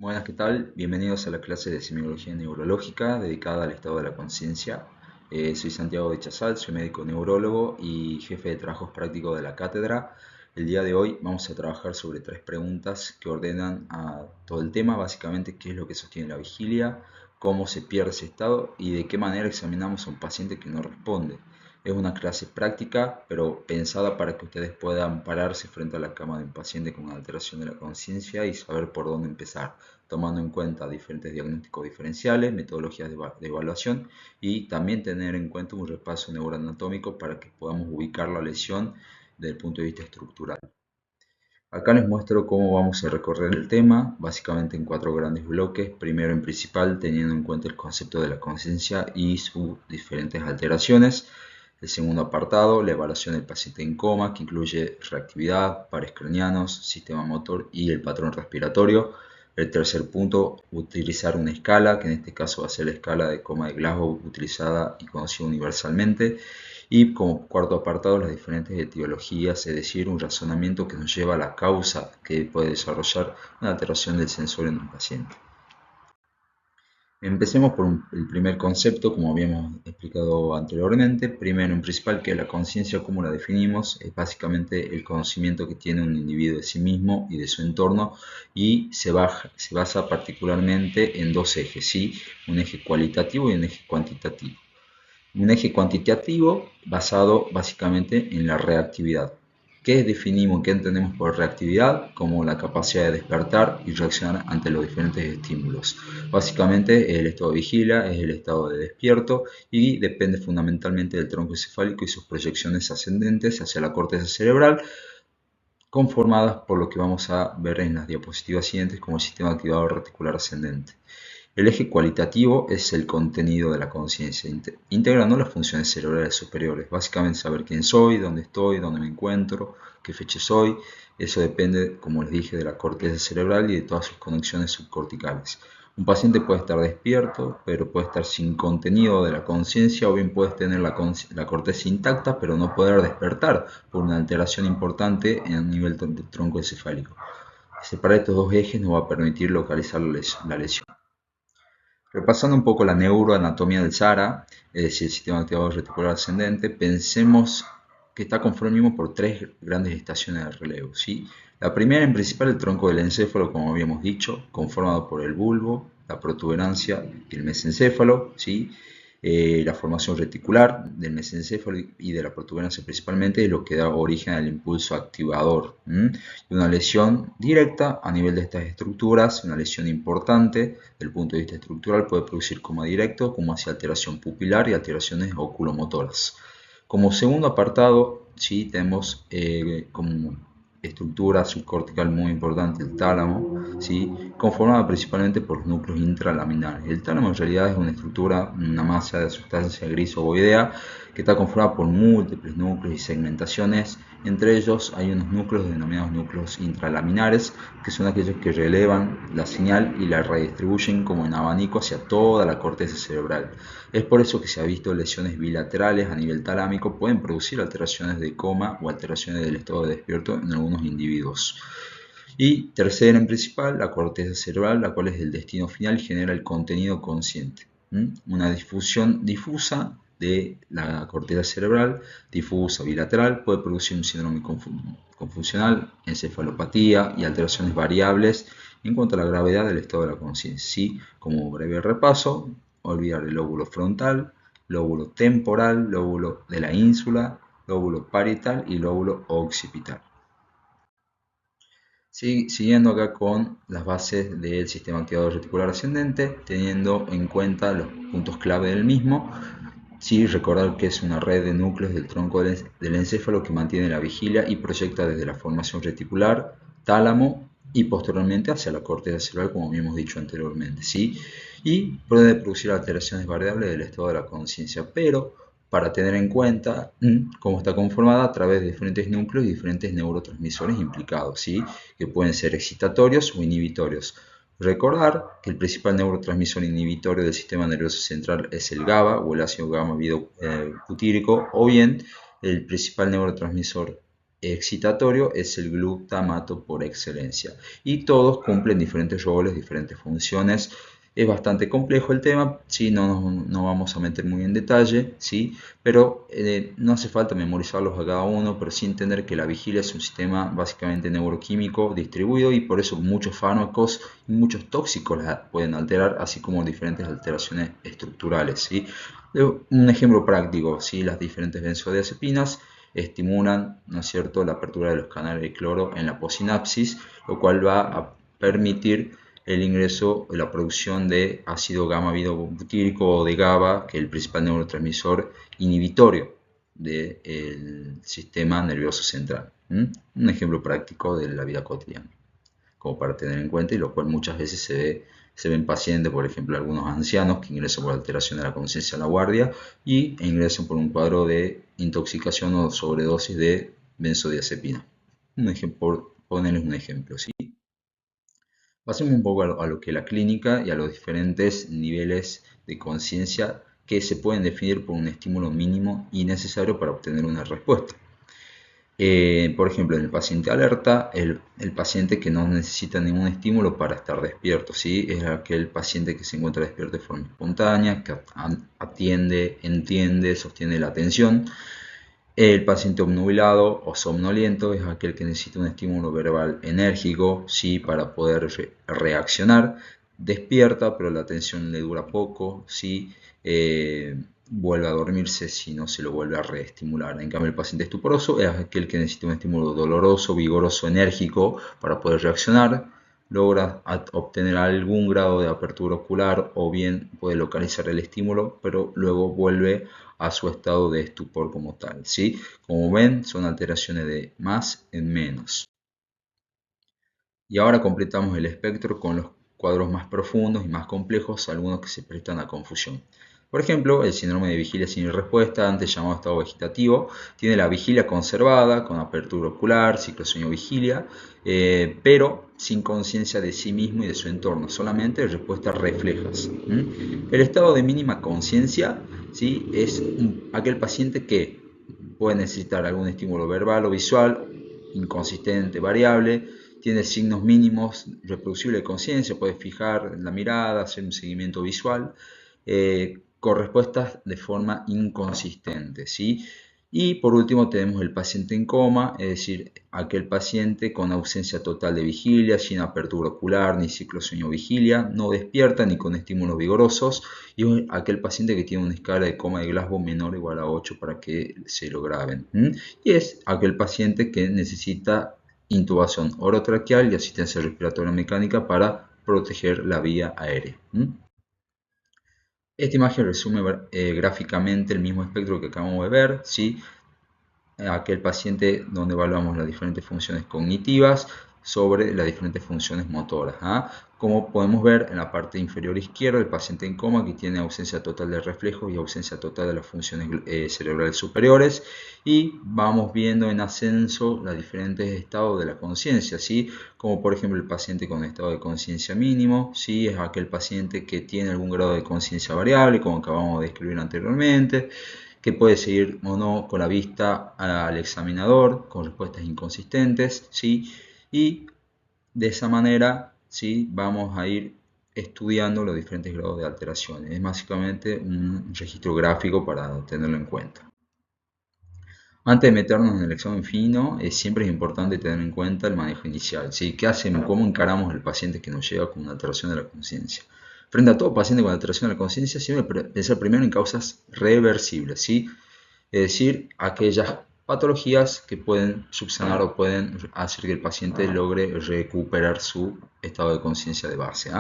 Buenas, ¿qué tal? Bienvenidos a la clase de Semiología Neurológica dedicada al estado de la conciencia. Soy Santiago de Chazal, soy médico neurólogo y jefe de trabajos prácticos de la cátedra. El día de hoy vamos a trabajar sobre tres preguntas que ordenan a todo el tema, básicamente qué es lo que sostiene la vigilia, cómo se pierde ese estado y de qué manera examinamos a un paciente que no responde. Es una clase práctica, pero pensada para que ustedes puedan pararse frente a la cama de un paciente con una alteración de la conciencia y saber por dónde empezar, tomando en cuenta diferentes diagnósticos diferenciales, metodologías de evaluación y también tener en cuenta un repaso neuroanatómico para que podamos ubicar la lesión desde el punto de vista estructural. Acá les muestro cómo vamos a recorrer el tema, básicamente en cuatro grandes bloques. Primero en principal, teniendo en cuenta el concepto de la conciencia y sus diferentes alteraciones. El segundo apartado, la evaluación del paciente en coma, que incluye reactividad, pares craneanos, sistema motor y el patrón respiratorio. El tercer punto, utilizar una escala, que en este caso va a ser la escala de coma de Glasgow utilizada y conocida universalmente. Y como cuarto apartado, las diferentes etiologías, es decir, un razonamiento que nos lleva a la causa que puede desarrollar una alteración del sensor en un paciente. Empecemos por el primer concepto, como habíamos explicado anteriormente. Primero, en principal, que la conciencia, como la definimos, es básicamente el conocimiento que tiene un individuo de sí mismo y de su entorno y se basa particularmente en dos ejes, ¿sí? Un eje cualitativo y un eje cuantitativo. Un eje cuantitativo basado básicamente en la reactividad. ¿Qué definimos, qué entendemos por reactividad? Como la capacidad de despertar y reaccionar ante los diferentes estímulos. Básicamente el estado de vigilia es el estado de despierto y depende fundamentalmente del tronco encefálico y sus proyecciones ascendentes hacia la corteza cerebral, conformadas por lo que vamos a ver en las diapositivas siguientes como el sistema activador reticular ascendente. El eje cualitativo es el contenido de la conciencia, integrando las funciones cerebrales superiores. Básicamente saber quién soy, dónde estoy, dónde me encuentro, qué fecha soy. Eso depende, como les dije, de la corteza cerebral y de todas sus conexiones subcorticales. Un paciente puede estar despierto, pero puede estar sin contenido de la conciencia, o bien puedes tener la corteza intacta, pero no poder despertar por una alteración importante en el nivel del tronco encefálico. Separar estos dos ejes nos va a permitir localizar la lesión. Repasando un poco la neuroanatomía del SARA, es decir, el sistema activador reticular ascendente, pensemos que está conformado por tres grandes estaciones de relevo, ¿sí? La primera, en principal, el tronco del encéfalo, como habíamos dicho, conformado por el bulbo, la protuberancia y el mesencéfalo, ¿sí? La formación reticular del mesencéfalo y de la protuberancia principalmente es lo que da origen al impulso activador. Y una lesión directa a nivel de estas estructuras, una lesión importante desde el punto de vista estructural, puede producir coma directo, como hacia alteración pupilar y alteraciones oculomotoras. Como segundo apartado, sí, tenemos como estructura subcortical muy importante el tálamo, ¿sí? Conformada principalmente por los núcleos intralaminares. El tálamo en realidad es una estructura, una masa de sustancia gris ovoidea que está conformada por múltiples núcleos y segmentaciones. Entre ellos hay unos núcleos denominados núcleos intralaminares, que son aquellos que relevan la señal y la redistribuyen como en abanico hacia toda la corteza cerebral. Es por eso que se ha visto lesiones bilaterales a nivel talámico pueden producir alteraciones de coma o alteraciones del estado de despierto en algunos individuos. Y tercera en principal, la corteza cerebral, la cual es el destino final y genera el contenido consciente. Una difusión difusa de la corteza cerebral, difusa bilateral, puede producir un síndrome confusional, encefalopatía y alteraciones variables en cuanto a la gravedad del estado de la conciencia. ¿Sí? Como breve repaso, olvidar el lóbulo frontal, lóbulo temporal, lóbulo de la ínsula, lóbulo parietal y lóbulo occipital. Siguiendo acá con las bases del sistema activador reticular ascendente, teniendo en cuenta los puntos clave del mismo. Sí, recordar que es una red de núcleos del tronco del encéfalo que mantiene la vigilia y proyecta desde la formación reticular, tálamo y posteriormente hacia la corteza cerebral, como habíamos dicho anteriormente, ¿sí? Y puede producir alteraciones variables del estado de la conciencia, pero para tener en cuenta cómo está conformada a través de diferentes núcleos y diferentes neurotransmisores implicados, ¿sí? Que pueden ser excitatorios o inhibitorios. Recordar que el principal neurotransmisor inhibitorio del sistema nervioso central es el GABA o el ácido gamma butírico, o bien el principal neurotransmisor excitatorio es el glutamato por excelencia. Y todos cumplen diferentes roles, diferentes funciones. Es bastante complejo el tema, ¿sí? No vamos a meter muy en detalle, ¿sí? Pero no hace falta memorizarlos a cada uno, pero sí entender que la vigilia es un sistema básicamente neuroquímico distribuido y por eso muchos fármacos y muchos tóxicos la pueden alterar, así como diferentes alteraciones estructurales, ¿sí? Un ejemplo práctico, ¿sí? Las diferentes benzodiazepinas estimulan, ¿no es cierto?, la apertura de los canales de cloro en la posinapsis, lo cual va a permitir el ingreso, la producción de ácido gamma-butírico o de GABA, que es el principal neurotransmisor inhibitorio del sistema nervioso central. Un ejemplo práctico de la vida cotidiana, como para tener en cuenta, y lo cual muchas veces se ve en pacientes, por ejemplo, algunos ancianos que ingresan por alteración de la conciencia a la guardia e ingresan por un cuadro de intoxicación o sobredosis de benzodiazepina. Un ejemplo, por ponerles un ejemplo, ¿sí? Pasemos un poco a lo que es la clínica y a los diferentes niveles de conciencia que se pueden definir por un estímulo mínimo y necesario para obtener una respuesta. Por ejemplo, en el paciente alerta, el paciente que no necesita ningún estímulo para estar despierto, ¿sí? Es aquel paciente que se encuentra despierto de forma espontánea, que atiende, entiende, sostiene la atención. El paciente obnubilado o somnoliento es aquel que necesita un estímulo verbal enérgico, ¿sí? Para poder reaccionar. Despierta, pero la atención le dura poco, ¿sí? Vuelve a dormirse si no se lo vuelve a reestimular. En cambio, el paciente estuporoso es aquel que necesita un estímulo doloroso, vigoroso, enérgico para poder reaccionar. Logra obtener algún grado de apertura ocular o bien puede localizar el estímulo, pero luego vuelve a su estado de estupor como tal, ¿sí? Como ven, son alteraciones de más en menos. Y ahora completamos el espectro con los cuadros más profundos y más complejos, algunos que se prestan a confusión. Por ejemplo, el síndrome de vigilia sin respuesta, antes llamado estado vegetativo, tiene la vigilia conservada, con apertura ocular, ciclo sueño-vigilia, pero sin conciencia de sí mismo y de su entorno, solamente respuestas reflejas. El estado de mínima conciencia, ¿sí?, es aquel paciente que puede necesitar algún estímulo verbal o visual, inconsistente, variable, tiene signos mínimos reproducibles de conciencia, puede fijar la mirada, hacer un seguimiento visual, con respuestas de forma inconsistente, ¿sí? Y por último tenemos el paciente en coma, es decir, aquel paciente con ausencia total de vigilia, sin apertura ocular ni ciclo sueño-vigilia, no despierta ni con estímulos vigorosos, y es aquel paciente que tiene una escala de coma de Glasgow menor o igual a 8 para que se lo graben. Y es aquel paciente que necesita intubación orotraqueal y asistencia respiratoria mecánica para proteger la vía aérea. Esta imagen resume gráficamente el mismo espectro que acabamos de ver, ¿sí? Aquel paciente donde evaluamos las diferentes funciones cognitivas sobre las diferentes funciones motoras. Como podemos ver en la parte inferior izquierda, el paciente en coma que tiene ausencia total de reflejos y ausencia total de las funciones cerebrales superiores, y vamos viendo en ascenso los diferentes estados de la conciencia, ¿sí? Como por ejemplo el paciente con estado de conciencia mínimo, ¿sí? Es aquel paciente que tiene algún grado de conciencia variable, como acabamos de describir anteriormente, que puede seguir o no con la vista al examinador, con respuestas inconsistentes, ¿sí? Y de esa manera, ¿sí?, vamos a ir estudiando los diferentes grados de alteraciones. Es básicamente un registro gráfico para tenerlo en cuenta. Antes de meternos en el examen fino, siempre es importante tener en cuenta el manejo inicial, ¿sí? ¿Qué hacemos? ¿Cómo encaramos al paciente que nos llega con una alteración de la conciencia? Frente a todo paciente con alteración de la conciencia, siempre pensar primero en causas reversibles, ¿sí? Es decir, aquellas patologías que pueden subsanar o pueden hacer que el paciente logre recuperar su estado de conciencia de base.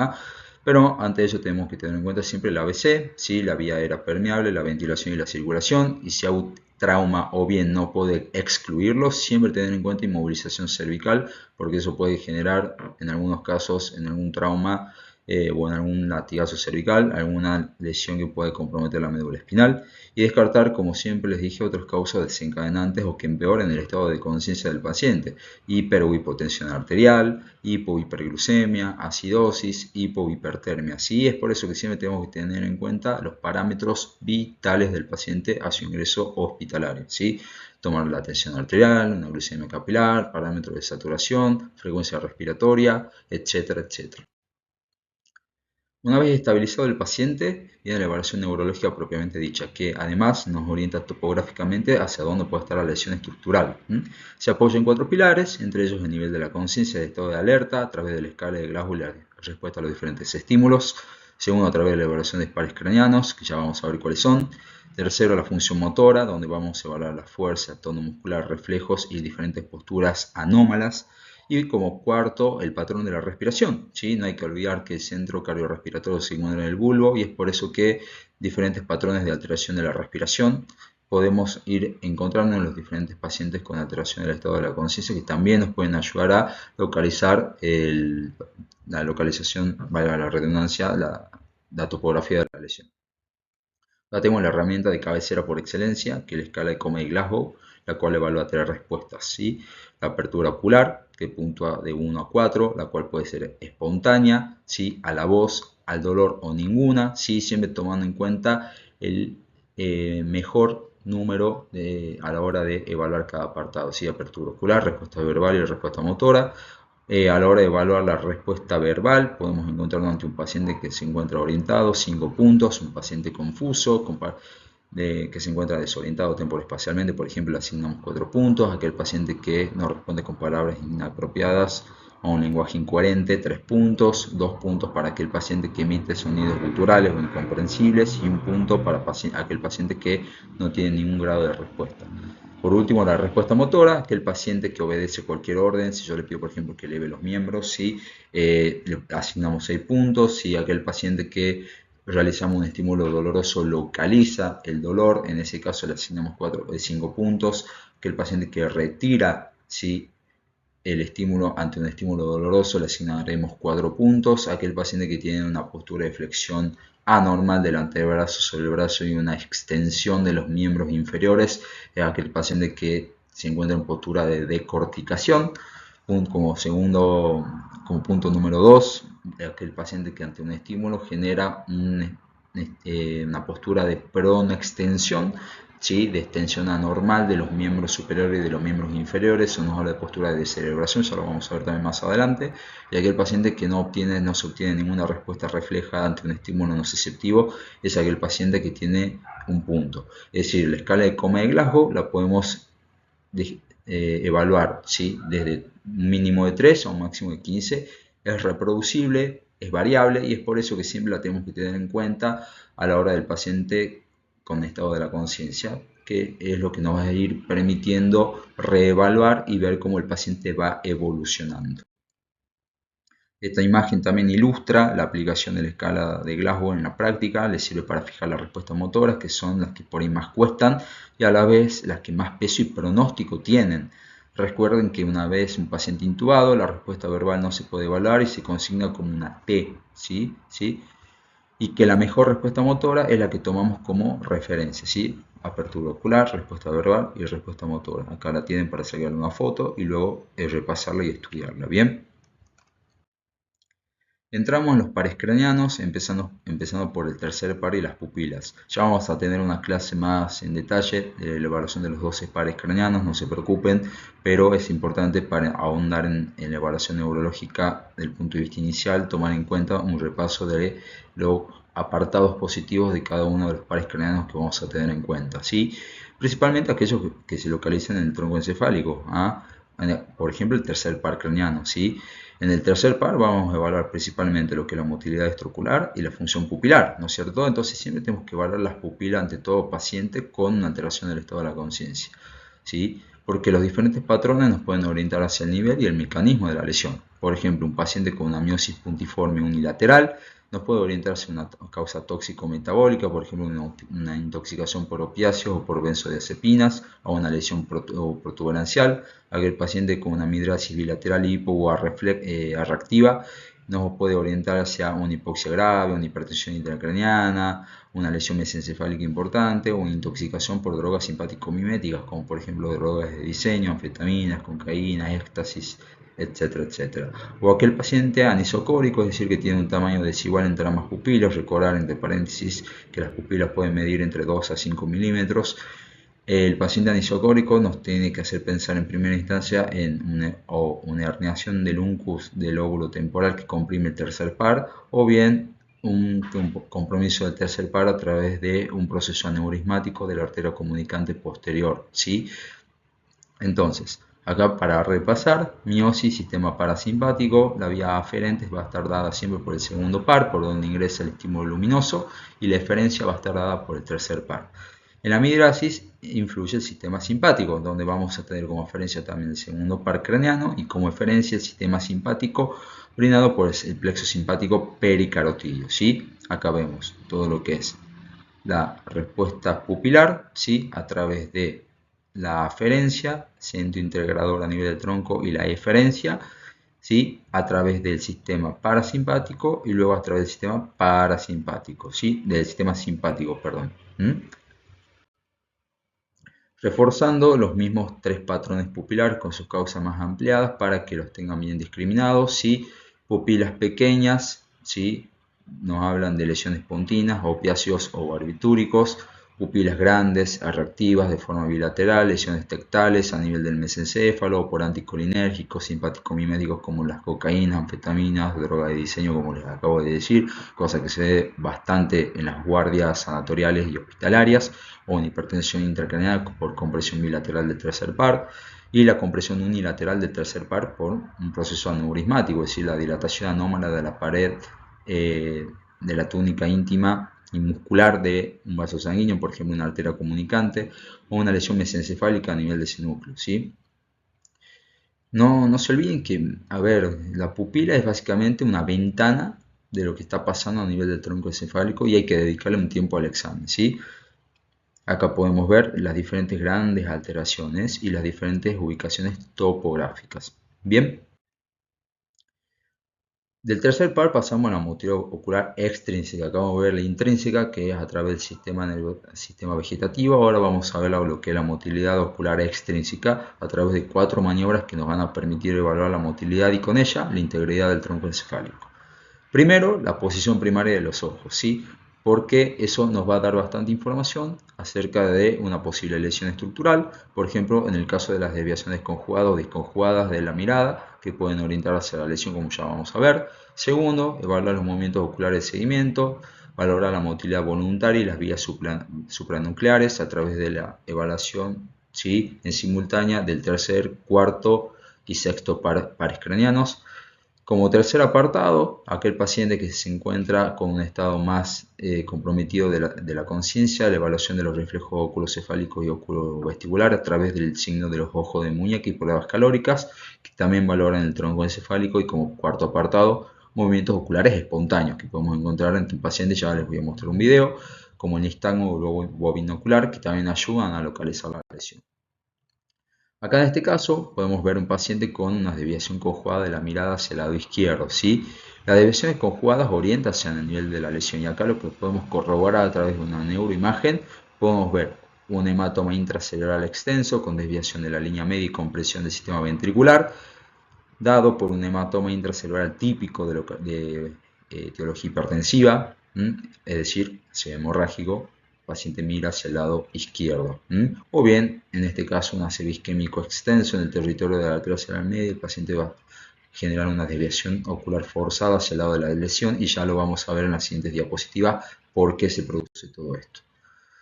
Pero antes de eso tenemos que tener en cuenta siempre el ABC, ¿sí? La vía aérea permeable, la ventilación y la circulación, y si hay trauma o bien no puede excluirlo, siempre tener en cuenta inmovilización cervical, porque eso puede generar en algunos casos, en algún trauma o en algún latigazo cervical, alguna lesión que puede comprometer la médula espinal, y descartar, como siempre les dije, otras causas desencadenantes o que empeoren el estado de conciencia del paciente: hiper o hipotensión arterial, hiperglucemia, acidosis, hipohipertermia. ¿Sí? Es por eso que siempre tenemos que tener en cuenta los parámetros vitales del paciente a su ingreso hospitalario, ¿sí? tomar la tensión arterial, una glucemia capilar, parámetros de saturación, frecuencia respiratoria, etcétera, etcétera. Una vez estabilizado el paciente, viene la evaluación neurológica propiamente dicha, que además nos orienta topográficamente hacia dónde puede estar la lesión estructural. Se apoya en 4 pilares, entre ellos el nivel de la conciencia de estado de alerta, a través de la escala de Glasgow y la respuesta a los diferentes estímulos. Segundo, a través de la evaluación de pares craneanos, que ya vamos a ver cuáles son. Tercero, la función motora, donde vamos a evaluar la fuerza, tono muscular, reflejos y diferentes posturas anómalas. Y como cuarto, el patrón de la respiración, ¿sí? No hay que olvidar que el centro cardiorrespiratorio se encuentra en el bulbo y es por eso que diferentes patrones de alteración de la respiración podemos ir encontrando en los diferentes pacientes con alteración del estado de la conciencia, que también nos pueden ayudar a localizar la localización, valga la redundancia, la topografía de la lesión. Ahora tengo la herramienta de cabecera por excelencia, que es la escala de Comey-Glasgow, la cual evalúa 3 respuestas, ¿sí? La apertura ocular, que puntúa de 1 a 4, la cual puede ser espontánea, ¿sí? A la voz, al dolor o ninguna, ¿sí? Siempre tomando en cuenta el mejor número a la hora de evaluar cada apartado, ¿sí? Apertura ocular, respuesta verbal y respuesta motora. A la hora de evaluar la respuesta verbal, podemos encontrarnos ante un paciente que se encuentra orientado, 5 puntos, un paciente confuso, que se encuentra desorientado temporal-espacialmente, por ejemplo, le asignamos 4 puntos, aquel paciente que no responde con palabras inapropiadas o un lenguaje incoherente, 3 puntos, 2 puntos para aquel paciente que emite sonidos guturales o incomprensibles y 1 punto para aquel paciente que no tiene ningún grado de respuesta. Por último, la respuesta motora, aquel paciente que obedece cualquier orden. Si yo le pido, por ejemplo, que eleve los miembros, ¿sí? Le asignamos 6 puntos. Si aquel paciente que realizamos un estímulo doloroso localiza el dolor, en ese caso le asignamos 5 puntos. Aquel paciente que retira, ¿sí?, el estímulo ante un estímulo doloroso, le asignaremos 4 puntos. Aquel paciente que tiene una postura de flexión anormal del antebrazo sobre el brazo y una extensión de los miembros inferiores, es aquel paciente que se encuentra en postura de decorticación. Como punto número 2, aquel paciente que ante un estímulo genera una postura de pronoextensión, ¿sí?, de extensión anormal de los miembros superiores y de los miembros inferiores. Eso nos habla de postura de descerebración, ya lo vamos a ver también más adelante. Y aquel paciente que no se obtiene ninguna respuesta refleja ante un estímulo nociceptivo es aquel paciente que tiene un punto. Es decir, la escala de Comey-Glasgow la podemos evaluar, ¿sí?, desde un mínimo de 3 a un máximo de 15. Es reproducible, es variable y es por eso que siempre la tenemos que tener en cuenta a la hora del paciente con estado de la conciencia, que es lo que nos va a ir permitiendo reevaluar y ver cómo el paciente va evolucionando. Esta imagen también ilustra la aplicación de la escala de Glasgow en la práctica. Le sirve para fijar las respuestas motoras, que son las que por ahí más cuestan y a la vez las que más peso y pronóstico tienen. Recuerden que una vez un paciente intubado, la respuesta verbal no se puede evaluar y se consigna como una T, ¿sí? Y que la mejor respuesta motora es la que tomamos como referencia, ¿sí? Apertura ocular, respuesta verbal y respuesta motora. Acá la tienen para sacarle una foto y luego repasarla y estudiarla, ¿bien? Entramos en los pares craneanos, empezando por el tercer par y las pupilas. Ya vamos a tener una clase más en detalle de la evaluación de los 12 pares craneanos, no se preocupen, pero es importante para ahondar en la evaluación neurológica del punto de vista inicial, tomar en cuenta un repaso de los apartados positivos de cada uno de los pares craneanos que vamos a tener en cuenta, ¿sí? Principalmente aquellos que se localizan en el tronco encefálico, por ejemplo el tercer par craneano, ¿sí? En el tercer par vamos a evaluar principalmente lo que es la motilidad extraocular y la función pupilar, ¿no es cierto? Entonces siempre tenemos que evaluar las pupilas ante todo paciente con una alteración del estado de la conciencia, ¿sí? Porque los diferentes patrones nos pueden orientar hacia el nivel y el mecanismo de la lesión. Por ejemplo, un paciente con una miosis puntiforme unilateral nos puede orientar hacia una causa tóxico-metabólica, por ejemplo, una intoxicación por opiáceos o por benzodiazepinas, o una lesión protuberancial. Aquel paciente con una midrasis bilateral hipo o reactiva nos puede orientar hacia una hipoxia grave, una hipertensión intracraniana, una lesión mesencefálica importante o una intoxicación por drogas simpático-miméticas, como por ejemplo drogas de diseño, anfetaminas, cocaína, éxtasis, etcétera, etcétera. O aquel paciente anisocórico, es decir, que tiene un tamaño desigual entre ambas pupilas. Recordar entre paréntesis que las pupilas pueden medir entre 2 a 5 milímetros. El paciente anisocórico nos tiene que hacer pensar en primera instancia en una herniación del uncus del lóbulo temporal que comprime el tercer par, o bien un compromiso del tercer par a través de un proceso aneurismático de la arteria comunicante posterior, ¿sí? Entonces, acá para repasar, miosis, sistema parasimpático, la vía aferente va a estar dada siempre por el segundo par, por donde ingresa el estímulo luminoso, y la eferencia va a estar dada por el tercer par. En la migrasis influye el sistema simpático, donde vamos a tener como eferencia también el segundo par craneano y como eferencia el sistema simpático brindado por el plexo simpático pericarotídeo, ¿sí? Acá vemos todo lo que es la respuesta pupilar, ¿sí? A través de la aferencia, centro integrador a nivel del tronco, y la eferencia, ¿sí? A través del sistema parasimpático y luego a través del sistema parasimpático, ¿sí? Del sistema simpático, perdón. Reforzando los mismos tres patrones pupilares con sus causas más ampliadas para que los tengan bien discriminados, ¿sí? Pupilas pequeñas, ¿sí? Nos hablan de lesiones pontinas, opiáceos o barbitúricos; pupilas grandes, reactivas de forma bilateral, lesiones tectales a nivel del mesencéfalo por anticolinérgicos, simpático-miméticos como las cocaínas, anfetaminas, droga de diseño como les acabo de decir, cosa que se ve bastante en las guardias sanatoriales y hospitalarias, o en hipertensión intracraneal por compresión bilateral del tercer par, y la compresión unilateral del tercer par por un proceso aneurismático, es decir, la dilatación anómala de la pared de la túnica íntima y muscular de un vaso sanguíneo, por ejemplo una arteria comunicante, o una lesión mesencefálica a nivel de ese núcleo, ¿sí? No se olviden que, a ver, la pupila es básicamente una ventana de lo que está pasando a nivel del tronco encefálico y hay que dedicarle un tiempo al examen, ¿sí? Acá podemos ver las diferentes grandes alteraciones y las diferentes ubicaciones topográficas. Bien, del tercer par pasamos a la motilidad ocular extrínseca. Acá vamos a ver la intrínseca, que es a través del sistema vegetativo. Ahora vamos a ver lo que es la motilidad ocular extrínseca a través de 4 maniobras que nos van a permitir evaluar la motilidad y con ella la integridad del tronco encefálico. Primero, la posición primaria de los ojos, ¿sí? Porque eso nos va a dar bastante información acerca de una posible lesión estructural, por ejemplo, en el caso de las desviaciones conjugadas o disconjugadas de la mirada, que pueden orientar hacia la lesión, como ya vamos a ver. Segundo, evaluar los movimientos oculares de seguimiento, valorar la motilidad voluntaria y las vías supranucleares a través de la evaluación, ¿sí?, en simultánea del tercer, cuarto y sexto pares craneanos. Como tercer apartado, aquel paciente que se encuentra con un estado más comprometido de la conciencia, la evaluación de los reflejos oculocefálicos y oculovestibulares a través del signo de los ojos de muñeca y pruebas calóricas, que también valoran el tronco encefálico. Y como cuarto apartado, movimientos oculares espontáneos que podemos encontrar en un paciente, ya les voy a mostrar un video, como el nistagmo o globo bobinocular, que también ayudan a localizar la lesión. Acá en este caso podemos ver un paciente con una desviación conjugada de la mirada hacia el lado izquierdo, ¿sí? Las desviaciones conjugadas orientan hacia el nivel de la lesión, y acá lo que podemos corroborar a través de una neuroimagen, podemos ver un hematoma intracerebral extenso con desviación de la línea media y compresión del sistema ventricular, dado por un hematoma intracerebral típico de etiología hipertensiva, es decir, ácido hemorrágico. El paciente mira hacia el lado izquierdo, o bien, en este caso, un ACV isquémico extenso en el territorio de la arteria cerebral media. El paciente va a generar una desviación ocular forzada hacia el lado de la lesión, y ya lo vamos a ver en las siguientes diapositivas por qué se produce todo esto.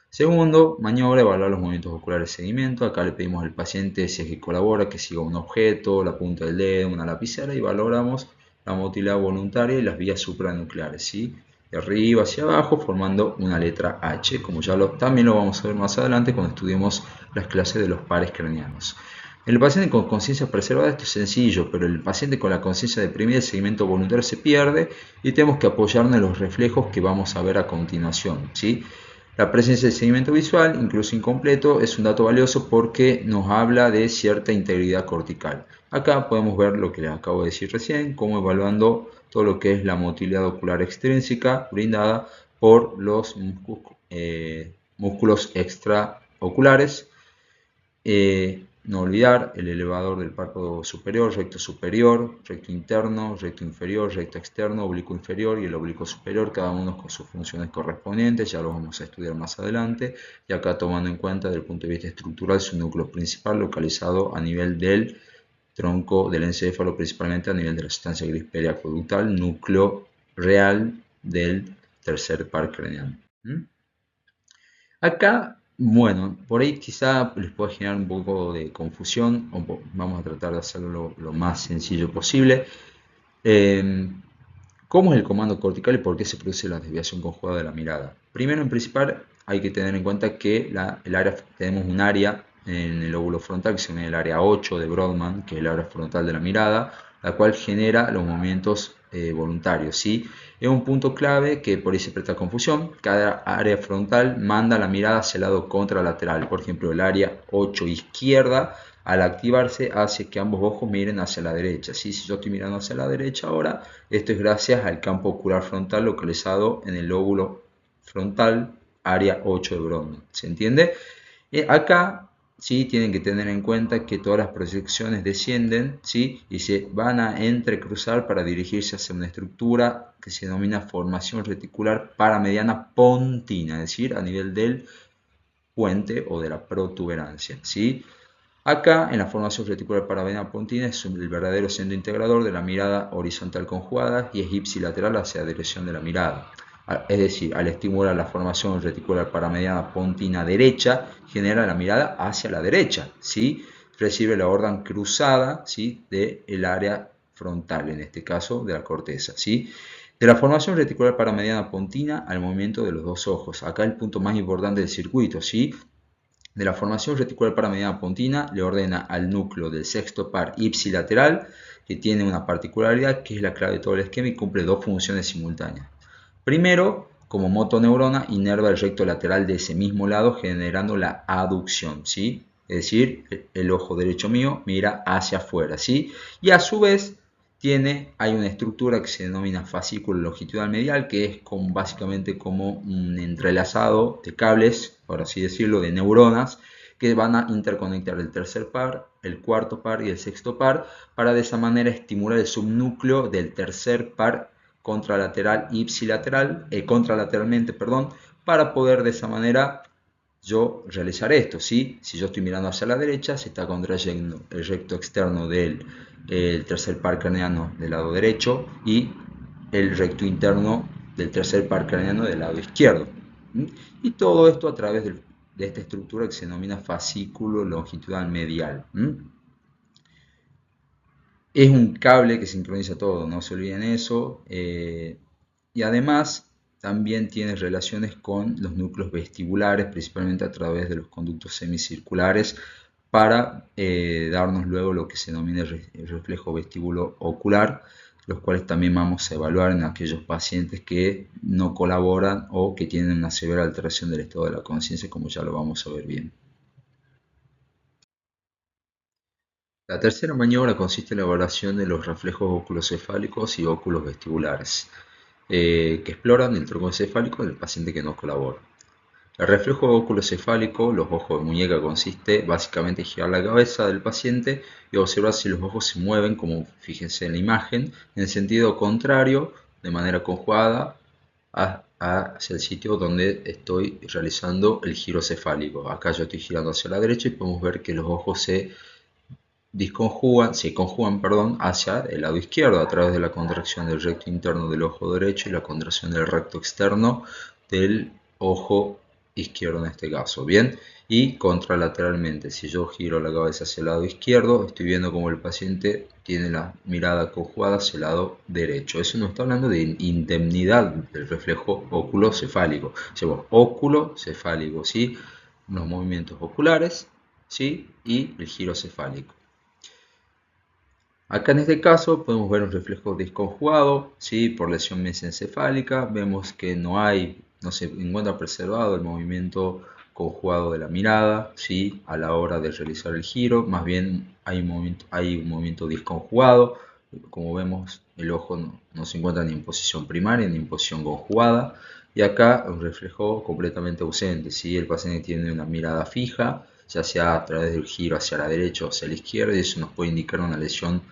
Segundo, maniobra, evaluar los movimientos oculares de seguimiento. Acá le pedimos al paciente, si es que colabora, que siga un objeto, la punta del dedo, una lapicera, y valoramos la motilidad voluntaria y las vías supranucleares, ¿sí?, de arriba hacia abajo, formando una letra H, como ya también lo vamos a ver más adelante cuando estudiemos las clases de los pares craneanos. En el paciente con conciencia preservada esto es sencillo, pero el paciente con la conciencia deprimida, el seguimiento voluntario se pierde y tenemos que apoyarnos en los reflejos que vamos a ver a continuación, ¿sí? La presencia de seguimiento visual, incluso incompleto, es un dato valioso porque nos habla de cierta integridad cortical. Acá podemos ver lo que les acabo de decir recién, como evaluando todo lo que es la motilidad ocular extrínseca brindada por los músculos extraoculares, no olvidar el elevador del párpado superior, recto interno, recto inferior, recto externo, oblicuo inferior y el oblicuo superior, cada uno con sus funciones correspondientes, ya lo vamos a estudiar más adelante. Y acá tomando en cuenta desde el punto de vista estructural su núcleo principal localizado a nivel del tronco del encéfalo, principalmente a nivel de la sustancia gris periacueductal, núcleo real del tercer par craneano. Acá, bueno, por ahí quizá les pueda generar un poco de confusión, vamos a tratar de hacerlo lo más sencillo posible. ¿Cómo es el comando cortical y por qué se produce la desviación conjugada de la mirada? Primero, en principal, hay que tener en cuenta que tenemos un área en el lóbulo frontal que se llama el área 8 de Brodmann, que es el área frontal de la mirada, la cual genera los movimientos voluntarios, ¿sí? Es un punto clave que por ahí se presta confusión. Cada área frontal manda la mirada hacia el lado contralateral. Por ejemplo, el área 8 izquierda, al activarse, hace que ambos ojos miren hacia la derecha, ¿sí? Si yo estoy mirando hacia la derecha ahora, esto es gracias al campo ocular frontal localizado en el lóbulo frontal, área 8 de Brodmann. ¿Se entiende? Acá ¿sí? Tienen que tener en cuenta que todas las proyecciones descienden, ¿sí? Y se van a entrecruzar para dirigirse hacia una estructura que se denomina formación reticular paramediana pontina, es decir, a nivel del puente o de la protuberancia, ¿sí? Acá, en la formación reticular paramediana pontina, es el verdadero centro integrador de la mirada horizontal conjugada y es ipsilateral hacia la dirección de la mirada. Es decir, al estimular la formación reticular paramediana pontina derecha, genera la mirada hacia la derecha, ¿sí? Recibe la orden cruzada, ¿sí? Del área frontal, en este caso de la corteza, ¿sí? De la formación reticular paramediana pontina al movimiento de los dos ojos. Acá el punto más importante del circuito, ¿sí? De la formación reticular paramediana pontina le ordena al núcleo del sexto par ipsilateral, que tiene una particularidad que es la clave de todo el esquema y cumple dos funciones simultáneas. Primero, como motoneurona, inerva el recto lateral de ese mismo lado generando la aducción, ¿sí? Es decir, el ojo derecho mío mira hacia afuera, ¿sí? Y a su vez hay una estructura que se denomina fascículo longitudinal medial, que es básicamente como un entrelazado de cables, por así decirlo, de neuronas, que van a interconectar el tercer par, el cuarto par y el sexto par, para de esa manera estimular el subnúcleo del tercer par contralateral y contralateralmente, para poder de esa manera yo realizar esto, ¿sí? Si yo estoy mirando hacia la derecha, se está contrayendo el recto externo del tercer par craneano del lado derecho y el recto interno del tercer par craneano del lado izquierdo. Y todo esto a través de esta estructura que se denomina fascículo longitudinal medial. Es un cable que sincroniza todo, no se olviden eso. Y además también tiene relaciones con los núcleos vestibulares, principalmente a través de los conductos semicirculares, para darnos luego lo que se denomina el reflejo vestíbulo ocular, los cuales también vamos a evaluar en aquellos pacientes que no colaboran o que tienen una severa alteración del estado de la conciencia, como ya lo vamos a ver bien. La tercera maniobra consiste en la evaluación de los reflejos oculocefálicos y óculos vestibulares, que exploran el tronco encefálico del paciente que no colabora. El reflejo oculocefálico, los ojos de muñeca, consiste básicamente en girar la cabeza del paciente y observar si los ojos se mueven, como fíjense en la imagen, en sentido contrario, de manera conjugada, hacia el sitio donde estoy realizando el giro cefálico. Acá yo estoy girando hacia la derecha y podemos ver que los ojos se conjugan hacia el lado izquierdo a través de la contracción del recto interno del ojo derecho y la contracción del recto externo del ojo izquierdo en este caso, ¿bien? Y contralateralmente, si yo giro la cabeza hacia el lado izquierdo, estoy viendo como el paciente tiene la mirada conjugada hacia el lado derecho. Eso nos está hablando de indemnidad del reflejo oculocefálico. Oculocefálico, ¿sí? Los movimientos oculares, ¿sí? Y el giro cefálico. Acá en este caso podemos ver un reflejo desconjugado, ¿sí? Por lesión mesencefálica. Vemos que no se encuentra preservado el movimiento conjugado de la mirada, ¿sí? A la hora de realizar el giro. Más bien hay un movimiento desconjugado. Como vemos, el ojo no se encuentra ni en posición primaria ni en posición conjugada. Y acá un reflejo completamente ausente, ¿sí? El paciente tiene una mirada fija ya sea a través del giro hacia la derecha o hacia la izquierda, y eso nos puede indicar una lesión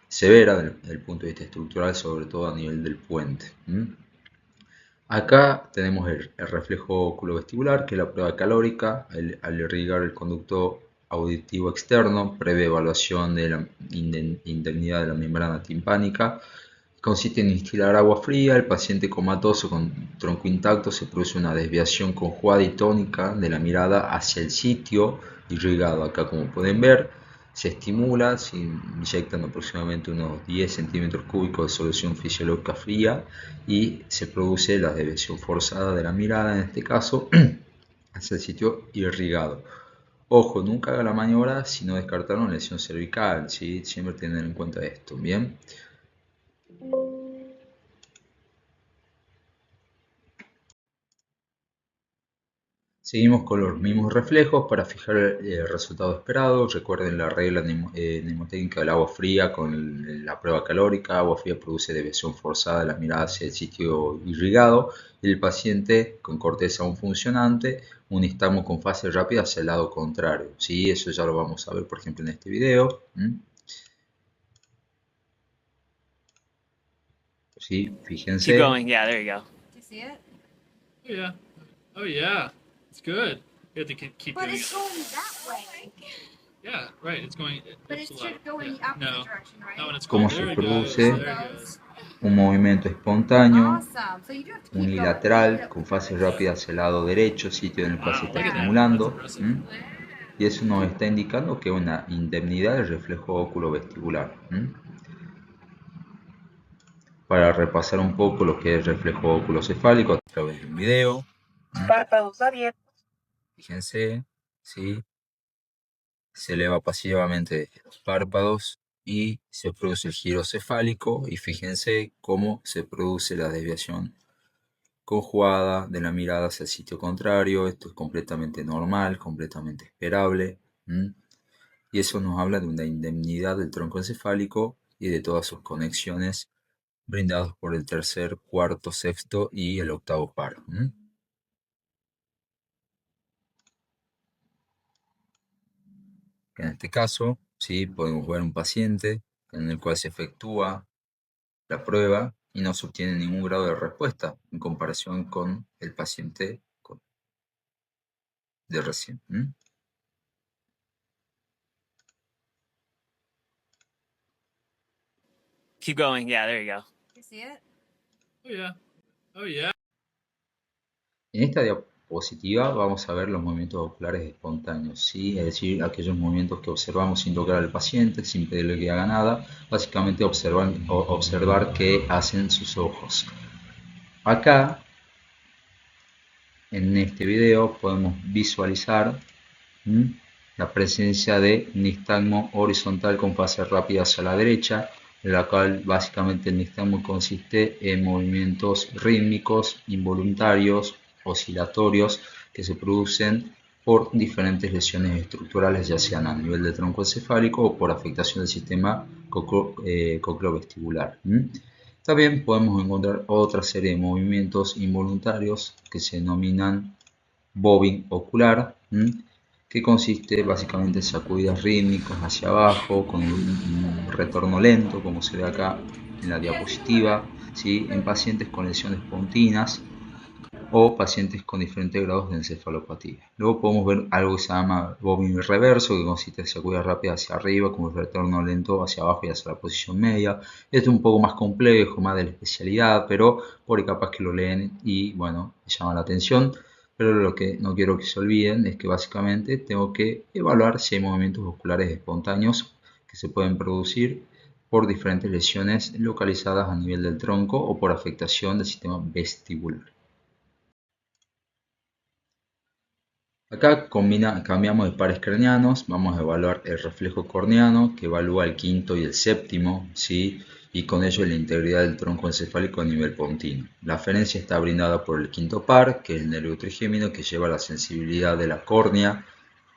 severa desde el punto de vista estructural, sobre todo a nivel del puente. Acá tenemos el reflejo oculovestibular, que es la prueba calórica. Al irrigar el conducto auditivo externo, previa evaluación de la indemnidad de la membrana timpánica. Consiste en instilar agua fría. El paciente comatoso con tronco intacto, se produce una desviación conjugada y tónica de la mirada hacia el sitio irrigado. Acá, como pueden ver, se estimula, se inyectan aproximadamente unos 10 centímetros cúbicos de solución fisiológica fría y se produce la desviación forzada de la mirada, en este caso, hacia el sitio irrigado. Ojo, nunca haga la maniobra si no descartaron lesión cervical, ¿sí? Siempre tener en cuenta esto, ¿bien? Seguimos con los mismos reflejos para fijar el resultado esperado. Recuerden la regla mnemotécnica del agua fría con la prueba calórica. Agua fría produce desviación forzada de la mirada hacia el sitio irrigado. Y el paciente con corteza aún funcionante, un nistagmo con fase rápida hacia el lado contrario. ¿Sí? Eso ya lo vamos a ver, por ejemplo, en este video. ¿Sí? Fíjense. Keep going. Yeah, there you go. Do you see it? Oh yeah. Oh yeah. It's good. You have to keep But doing it's it. going that way. Yeah, right. It's going. But it it's should go in the yeah. opposite No. direction, right? No, and it's ¿Cómo going. se There it produce? goes. There it goes. Un movimiento espontáneo, Awesome. So you do have to keep unilateral, going. con fase rápida hacia el lado derecho, sitio en el cual se Wow, está look at that. estimulando. That's impressive. Y eso nos está indicando que es una indemnidad del reflejo oculovestibular. Para repasar un poco lo que es el reflejo oculocefálico a través de un video. Párpados abiertos. Fíjense, ¿sí? Se eleva pasivamente los párpados y se produce el giro cefálico, y fíjense cómo se produce la desviación conjugada de la mirada hacia el sitio contrario. Esto es completamente normal, completamente esperable. Y eso nos habla de una indemnidad del tronco encefálico y de todas sus conexiones brindados por el tercer, cuarto, sexto y el octavo par. En este caso, ¿sí? Podemos ver un paciente en el cual se efectúa la prueba y no se obtiene ningún grado de respuesta en comparación con el paciente de recién. Keep going. Yeah, there you go. You see it? Oh yeah. Oh yeah. En esta diapositiva vamos a ver los movimientos oculares espontáneos, ¿sí? Es decir, aquellos movimientos que observamos sin tocar al paciente, sin pedirle que haga nada, básicamente observar qué hacen sus ojos. Acá, en este video, podemos visualizar la presencia de nistagmo horizontal con fase rápida hacia la derecha, en la cual básicamente el nistagmo consiste en movimientos rítmicos, involuntarios, oscilatorios, que se producen por diferentes lesiones estructurales, ya sean a nivel del tronco encefálico o por afectación del sistema cocleovestibular. También podemos encontrar otra serie de movimientos involuntarios que se denominan bobbing ocular, que consiste básicamente en sacudidas rítmicas hacia abajo con un retorno lento, como se ve acá en la diapositiva, ¿sí? En pacientes con lesiones pontinas o pacientes con diferentes grados de encefalopatía. Luego podemos ver algo que se llama bobbing reverso, que consiste en sacudidas rápidas hacia arriba con un retorno lento hacia abajo y hacia la posición media. Esto es un poco más complejo, más de la especialidad, pero por ahí capaz que lo leen y bueno, les llama la atención. Pero lo que no quiero que se olviden es que básicamente tengo que evaluar si hay movimientos oculares espontáneos que se pueden producir por diferentes lesiones localizadas a nivel del tronco o por afectación del sistema vestibular. Acá cambiamos de pares craneanos. Vamos a evaluar el reflejo corneano, que evalúa el quinto y el séptimo, ¿sí? Y con ello la integridad del tronco encefálico a nivel pontino. La aferencia está brindada por el quinto par, que es el nervio trigémino, que lleva la sensibilidad de la córnea,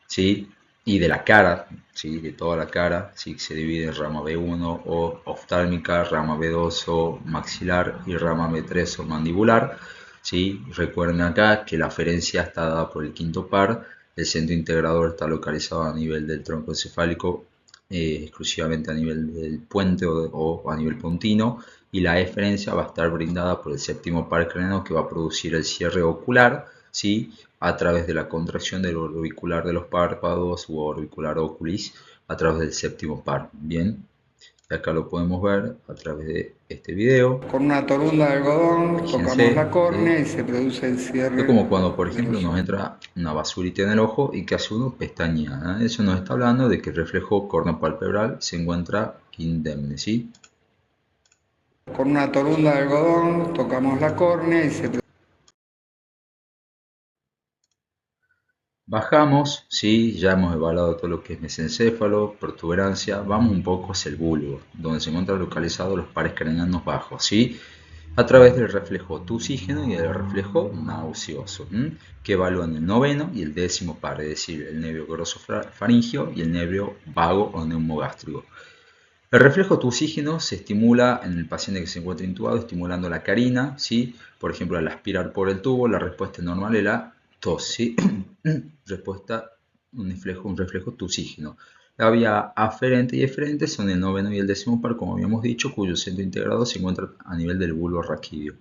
¿sí? Y de la cara, ¿sí? De toda la cara, ¿sí? Se divide en rama B1 o oftálmica, rama B2 o maxilar y rama B3 o mandibular. ¿Sí? Recuerden acá que la aferencia está dada por el quinto par, El centro integrador está localizado a nivel del tronco encefálico, exclusivamente a nivel del puente o a nivel puntino, y la eferencia va a estar brindada por el séptimo par craneano, que va a producir el cierre ocular, ¿sí?, a través de la contracción del orbicular de los párpados u orbicular oculis a través del séptimo par. Bien, acá lo podemos ver a través de este video. Con una torunda de algodón tocamos Fíjense, la córnea ¿sí? y se produce el cierre. Es como cuando, por de ejemplo, los nos ojos. entra una basurita en el ojo y que hace uno pestañea, ¿eh? Eso nos está hablando de que el reflejo corneopalpebral se encuentra indemne, ¿sí? Con una torunda de algodón tocamos la córnea y se Bajamos, ¿sí? Ya hemos evaluado todo lo que es mesencéfalo, protuberancia. Vamos un poco hacia el bulbo, donde se encuentran localizados los pares craneanos bajos, ¿sí? A través del reflejo tusígeno y del reflejo nauseoso, que evalúan el noveno y el décimo par, es decir, el nervio grosofaringio y el nervio vago o neumogástrico. El reflejo tusígeno se estimula en el paciente que se encuentra intubado, estimulando la carina, ¿sí? Por ejemplo, al aspirar por el tubo, la respuesta normal es la tos, ¿sí? Respuesta, un reflejo tusígeno. La vía aferente y eferente son el noveno y el décimo par, como habíamos dicho, cuyo centro integrado se encuentra a nivel del bulbo raquídeo.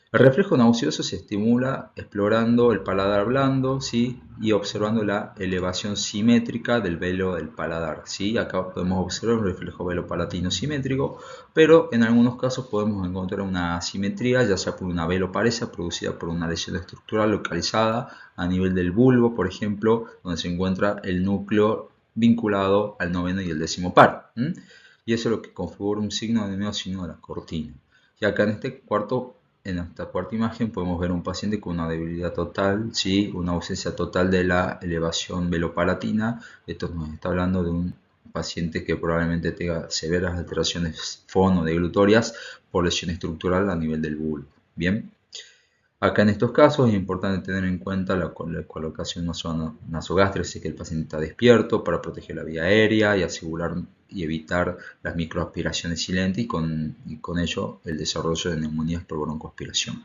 El reflejo nauseoso se estimula explorando el paladar blando, ¿sí?, y observando la elevación simétrica del velo del paladar, ¿sí? Acá podemos observar un reflejo velo-palatino simétrico, pero en algunos casos podemos encontrar una asimetría, ya sea por una veloparesia producida por una lesión estructural localizada a nivel del bulbo, por ejemplo, donde se encuentra el núcleo vinculado al noveno y el décimo par. Y eso es lo que configura un signo denominado signo de la cortina. Y acá en esta cuarta imagen podemos ver un paciente con una debilidad total, ¿sí?, una ausencia total de la elevación velopalatina. Esto nos está hablando de un paciente que probablemente tenga severas alteraciones fonodeglutorias por lesión estructural a nivel del bulbo. Bien, acá en estos casos es importante tener en cuenta la colocación nasogástrica, así que el paciente está despierto para proteger la vía aérea y asegurar y evitar las microaspiraciones silentes y con ello el desarrollo de neumonías por broncoaspiración.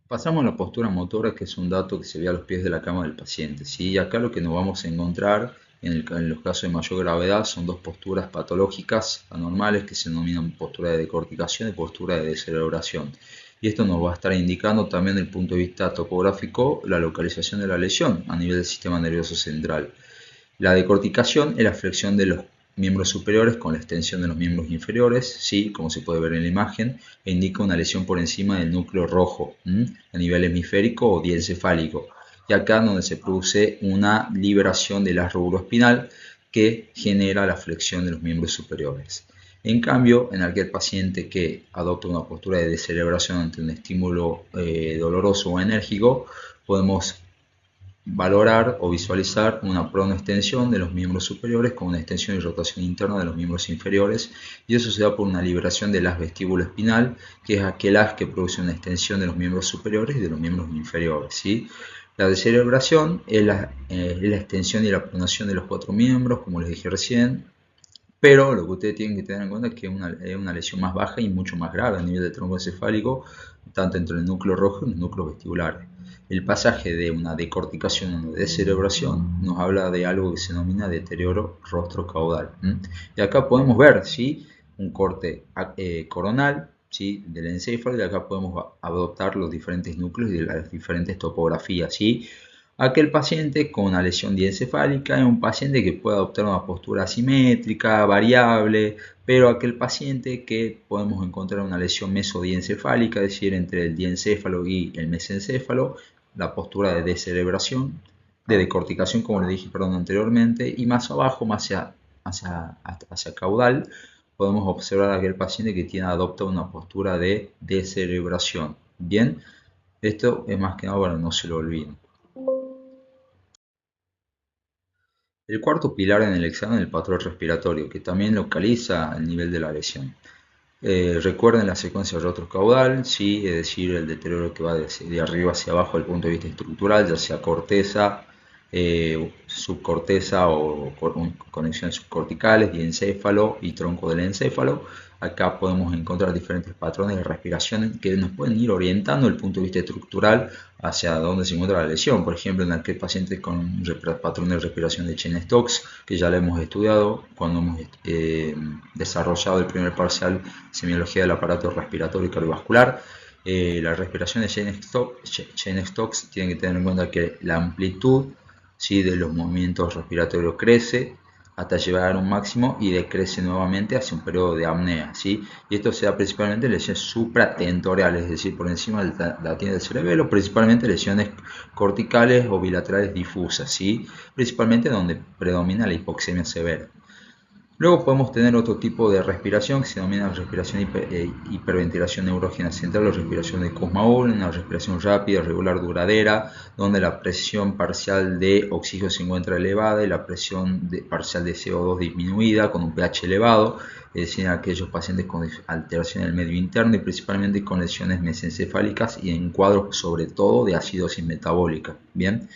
Pasamos a la postura motora, que es un dato que se ve a los pies de la cama del paciente, ¿sí? Y acá lo que nos vamos a encontrar en los casos de mayor gravedad son dos posturas patológicas anormales que se denominan postura de decorticación y postura de descerebración. Y esto nos va a estar indicando también desde el punto de vista topográfico la localización de la lesión a nivel del sistema nervioso central. La decorticación es la flexión de los miembros superiores con la extensión de los miembros inferiores, ¿sí?, como se puede ver en la imagen, e indica una lesión por encima del núcleo rojo, a nivel hemisférico o diencefálico. Y acá donde se produce una liberación del haz rubroespinal que genera la flexión de los miembros superiores. En cambio, en aquel paciente que adopta una postura de descerebración ante un estímulo doloroso o enérgico, podemos valorar o visualizar una pronoextensión de los miembros superiores con una extensión y rotación interna de los miembros inferiores, y eso se da por una liberación del haz vestíbulo espinal, que es aquel haz que produce una extensión de los miembros superiores y de los miembros inferiores, ¿sí? La descerebración es la extensión y la pronación de los cuatro miembros, como les dije recién, pero lo que ustedes tienen que tener en cuenta es que es una lesión más baja y mucho más grave a nivel del tronco encefálico, tanto entre el núcleo rojo y los núcleos vestibulares. El pasaje de una decorticación a una descerebración nos habla de algo que se denomina deterioro rostrocaudal. Y acá podemos ver, ¿sí?, un corte coronal, ¿sí?, del encéfalo, y acá podemos adoptar los diferentes núcleos y las diferentes topografías, ¿sí? Aquel paciente con una lesión diencefálica es un paciente que puede adoptar una postura asimétrica, variable, pero aquel paciente que podemos encontrar una lesión mesodiencefálica, es decir, entre el diencéfalo y el mesencéfalo, la postura de descerebración, de decorticación, como le dije anteriormente, y más abajo, más hacia caudal, podemos observar a aquel paciente que adopta una postura de descerebración. Bien, esto es más que nada para que no se lo olviden. El cuarto pilar en el examen es el patrón respiratorio, que también localiza el nivel de la lesión. Recuerden la secuencia rostrocaudal, ¿sí?, es decir, el deterioro que va de arriba hacia abajo desde el punto de vista estructural, ya sea corteza, subcorteza o conexiones subcorticales, diencéfalo y tronco del encéfalo. Acá podemos encontrar diferentes patrones de respiración que nos pueden ir orientando desde el punto de vista estructural hacia dónde se encuentra la lesión. Por ejemplo, en aquel paciente con un patrón de respiración de Cheyne-Stokes, que ya lo hemos estudiado cuando hemos desarrollado el primer parcial semiología del aparato respiratorio y cardiovascular. La respiración de Cheyne-Stokes tiene que tener en cuenta que la amplitud, ¿sí?, de los movimientos respiratorios crece hasta llegar a un máximo y decrece nuevamente hacia un periodo de apnea, ¿sí? Y esto se da principalmente en lesiones supratentoriales, es decir, por encima de la tienda del cerebelo, principalmente lesiones corticales o bilaterales difusas, ¿sí? Principalmente donde predomina la hipoxemia severa. Luego podemos tener otro tipo de respiración que se denomina respiración hiperventilación neurógena central o respiración de Kussmaul, una respiración rápida, regular, duradera, donde la presión parcial de oxígeno se encuentra elevada y la presión parcial de CO2 disminuida con un pH elevado, es decir, en aquellos pacientes con alteración del medio interno y principalmente con lesiones mesencefálicas y en cuadros sobre todo de acidosis metabólica. Bien.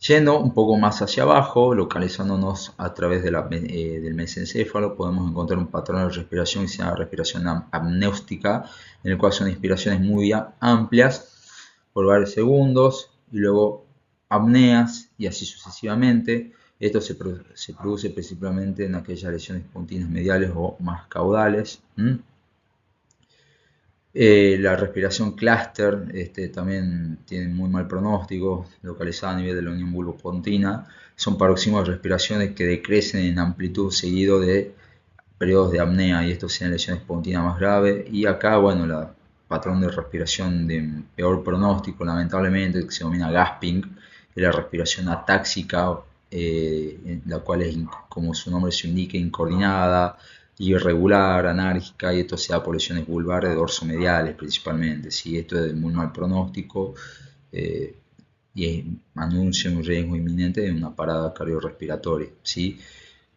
Yendo un poco más hacia abajo, localizándonos a través del mesencéfalo, podemos encontrar un patrón de respiración que se llama respiración apnéustica, en el cual son inspiraciones muy amplias por varios segundos y luego apneas y así sucesivamente. Esto se produce principalmente en aquellas lesiones pontinas mediales o más caudales. La respiración cluster también tiene muy mal pronóstico, localizada a nivel de la unión bulbopontina. Son paroxismos de respiraciones que decrecen en amplitud seguido de periodos de apnea, y esto sean lesiones pontinas más graves. Y acá, bueno, el patrón de respiración de peor pronóstico, lamentablemente, que se denomina gasping, es la respiración atáxica, la cual es, como su nombre se indica, incoordinada, irregular, anárquica, y esto se da por lesiones vulvares dorsomediales principalmente, ¿sí? Esto es de muy mal pronóstico y anuncia un riesgo inminente de una parada cardiorrespiratoria, ¿sí?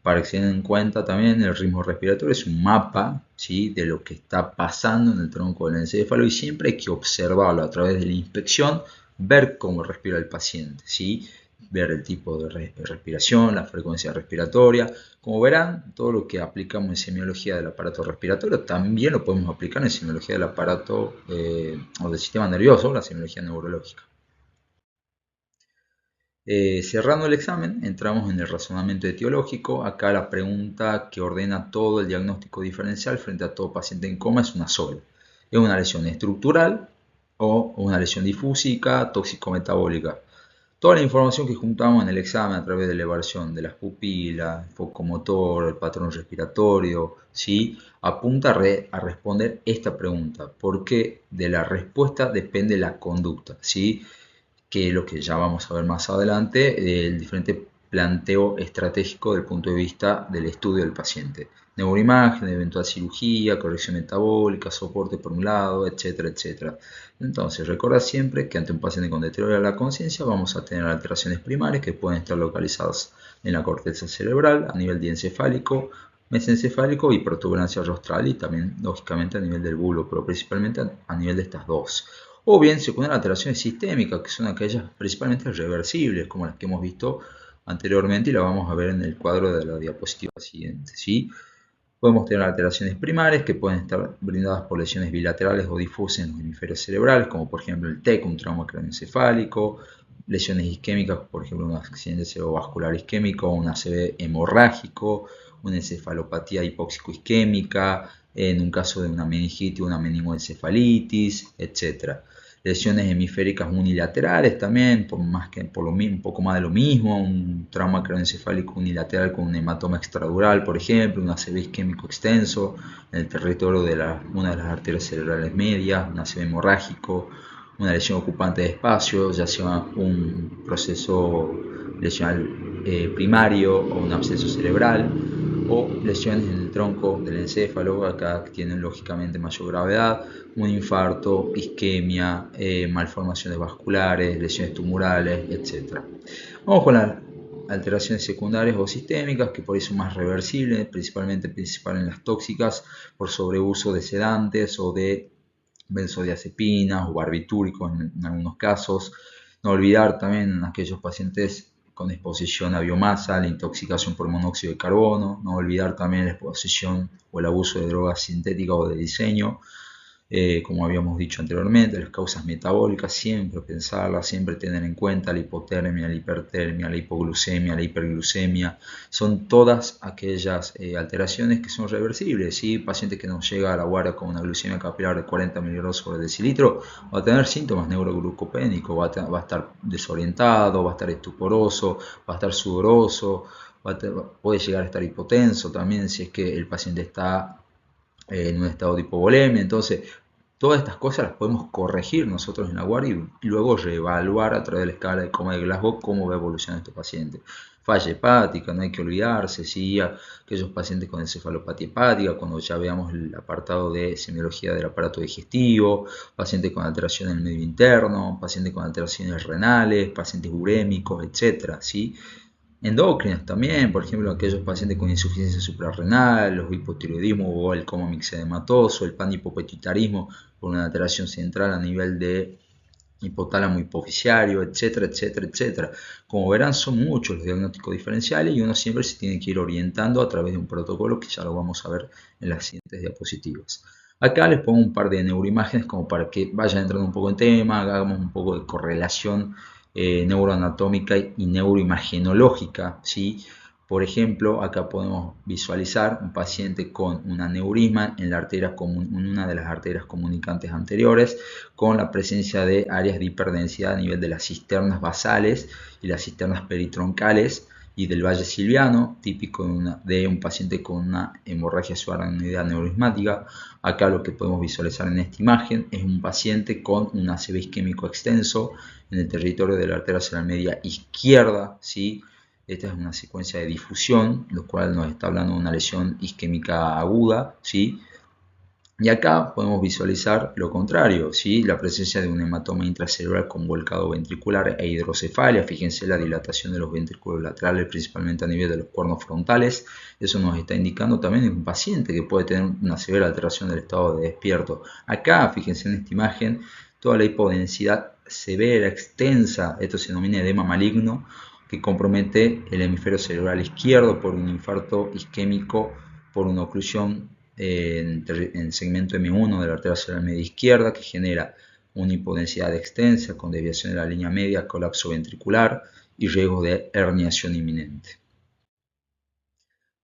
Para que se den en cuenta también, el ritmo respiratorio es un mapa, ¿sí?, de lo que está pasando en el tronco del encéfalo, y siempre hay que observarlo a través de la inspección, ver cómo respira el paciente, ¿sí?, ver el tipo de respiración, la frecuencia respiratoria. Como verán, todo lo que aplicamos en semiología del aparato respiratorio también lo podemos aplicar en semiología del aparato o del sistema nervioso, la semiología neurológica. Cerrando el examen, entramos en el razonamiento etiológico. Acá la pregunta que ordena todo el diagnóstico diferencial frente a todo paciente en coma es una sola. ¿Es una lesión estructural o una lesión difúsica, tóxico-metabólica? Toda la información que juntamos en el examen a través de la evaluación de las pupilas, el foco motor, el patrón respiratorio, ¿sí?, apunta a responder esta pregunta, porque de la respuesta depende la conducta, ¿sí?, que es lo que ya vamos a ver más adelante, el diferente planteo estratégico del punto de vista del estudio del paciente. Neuroimagen, eventual cirugía, corrección metabólica, soporte por un lado, etcétera, etcétera. Entonces, recuerda siempre que ante un paciente con deterioro de la conciencia vamos a tener alteraciones primarias que pueden estar localizadas en la corteza cerebral, a nivel diencefálico, mesencefálico y protuberancia rostral, y también, lógicamente, a nivel del bulbo, pero principalmente a nivel de estas dos. O bien se ponen alteraciones sistémicas, que son aquellas principalmente reversibles, como las que hemos visto anteriormente y la vamos a ver en el cuadro de la diapositiva siguiente, ¿sí? Podemos tener alteraciones primarias que pueden estar brindadas por lesiones bilaterales o difusas en los hemisferios cerebrales, como por ejemplo el TEC, un trauma craneoencefálico, lesiones isquémicas, por ejemplo un accidente cerebrovascular isquémico, un ACV hemorrágico, una encefalopatía hipóxico-isquémica, en un caso de una meningitis o una meningoencefalitis, etc. Lesiones hemisféricas unilaterales también, un poco más de lo mismo, un trauma craneoencefálico unilateral con un hematoma extradural, por ejemplo, un ACV isquémico extenso en el territorio de una de las arterias cerebrales medias, un ACV hemorrágico, una lesión ocupante de espacio, ya sea un proceso lesional primario o un absceso cerebral, o lesiones en el tronco del encéfalo, acá tienen lógicamente mayor gravedad, un infarto, isquemia, malformaciones vasculares, lesiones tumorales, etc. Vamos con las alteraciones secundarias o sistémicas, que por eso son más reversibles, principalmente en las tóxicas, por sobreuso de sedantes o de benzodiazepinas o barbitúricos en algunos casos, No olvidar también aquellos pacientes con exposición a biomasa, la intoxicación por monóxido de carbono, no olvidar también la exposición o el abuso de drogas sintéticas o de diseño, como habíamos dicho anteriormente, las causas metabólicas, siempre pensarlas, siempre tener en cuenta la hipotermia, la hipertermia, la hipoglucemia, la hiperglucemia, son todas aquellas alteraciones que son reversibles, ¿sí? Paciente que nos llega a la guardia con una glucemia capilar de 40 miligramos sobre decilitro va a tener síntomas neuroglucopénicos, va a estar desorientado, va a estar estuporoso, va a estar sudoroso, puede llegar a estar hipotenso también si es que el paciente está en un estado de hipovolemia. Entonces, todas estas cosas las podemos corregir nosotros en la guardia y luego reevaluar a través de la escala de coma de Glasgow cómo va evolucionando este paciente. Falla hepática, no hay que olvidarse, ¿sí? Aquellos pacientes con encefalopatía hepática, cuando ya veamos el apartado de semiología del aparato digestivo, pacientes con alteraciones en el medio interno, pacientes con alteraciones renales, pacientes urémicos, etc., ¿sí? Endocrinas también, por ejemplo, aquellos pacientes con insuficiencia suprarrenal, los hipotiroidismo o el coma mixedematoso, el panhipopituitarismo por una alteración central a nivel de hipotálamo hipofisiario, etcétera, etcétera, etcétera. Como verán, son muchos los diagnósticos diferenciales y uno siempre se tiene que ir orientando a través de un protocolo que ya lo vamos a ver en las siguientes diapositivas. Acá les pongo un par de neuroimágenes como para que vayan entrando un poco en tema, hagamos un poco de correlación neuroanatómica y neuroimagenológica, ¿sí? Por ejemplo, acá podemos visualizar un paciente con un aneurisma en una de las arterias comunicantes anteriores, con la presencia de áreas de hiperdensidad a nivel de las cisternas basales y las cisternas peritroncales y del valle silviano, típico de un paciente con una hemorragia subaracnoidea neuroismática. Acá lo que podemos visualizar en esta imagen es un paciente con un ACV isquémico extenso en el territorio de la arteria cerebral media izquierda, ¿sí? Esta es una secuencia de difusión, lo cual nos está hablando de una lesión isquémica aguda, ¿sí? Y acá podemos visualizar lo contrario, ¿sí? La presencia de un hematoma intracerebral con volcado ventricular e hidrocefalia. Fíjense la dilatación de los ventrículos laterales, principalmente a nivel de los cuernos frontales. Eso nos está indicando también un paciente que puede tener una severa alteración del estado de despierto. Acá, fíjense en esta imagen, toda la hipodensidad severa, extensa, esto se denomina edema maligno, que compromete el hemisferio cerebral izquierdo por un infarto isquémico, por una oclusión en segmento M1 de la arteria cerebral media izquierda, que genera una hipodensidad extensa con desviación de la línea media, colapso ventricular y riesgo de herniación inminente.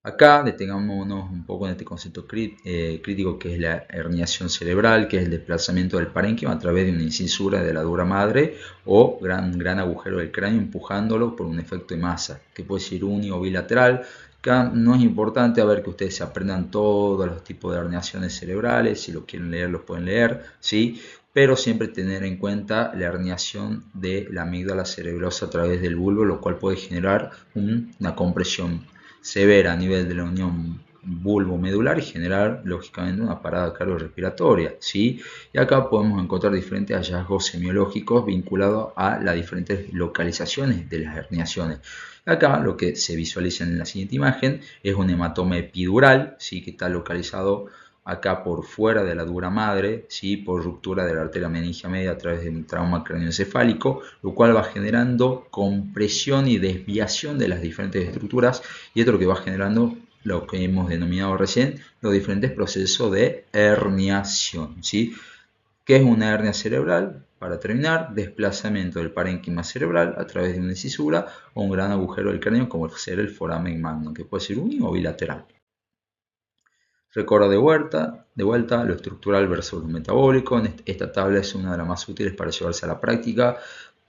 Acá detengámonos un poco en este concepto crítico que es la herniación cerebral, que es el desplazamiento del parénquima a través de una incisura de la dura madre o gran agujero del cráneo empujándolo por un efecto de masa, que puede ser uni o bilateral. Acá no es importante que ustedes se aprendan todos los tipos de herniaciones cerebrales, si lo quieren leer los pueden leer, ¿sí? Pero siempre tener en cuenta la herniación de la amígdala cerebrosa a través del bulbo, lo cual puede generar una compresión severa a nivel de la unión bulbo-medular y generar lógicamente una parada cardiorrespiratoria, ¿sí? Y acá podemos encontrar diferentes hallazgos semiológicos vinculados a las diferentes localizaciones de las herniaciones. Acá lo que se visualiza en la siguiente imagen es un hematoma epidural, ¿sí? Que está localizado acá por fuera de la dura madre, ¿sí? Por ruptura de la arteria meningia media a través de un trauma craneoencefálico, lo cual va generando compresión y desviación de las diferentes estructuras, y esto es lo que va generando lo que hemos denominado recién los diferentes procesos de herniación, ¿sí? ¿Qué es una hernia cerebral? Para terminar, desplazamiento del parénquima cerebral a través de una incisura o un gran agujero del cráneo como ser el foramen magnum, que puede ser uni o bilateral. Recuerda de vuelta lo estructural versus lo metabólico. Esta tabla es una de las más útiles para llevarse a la práctica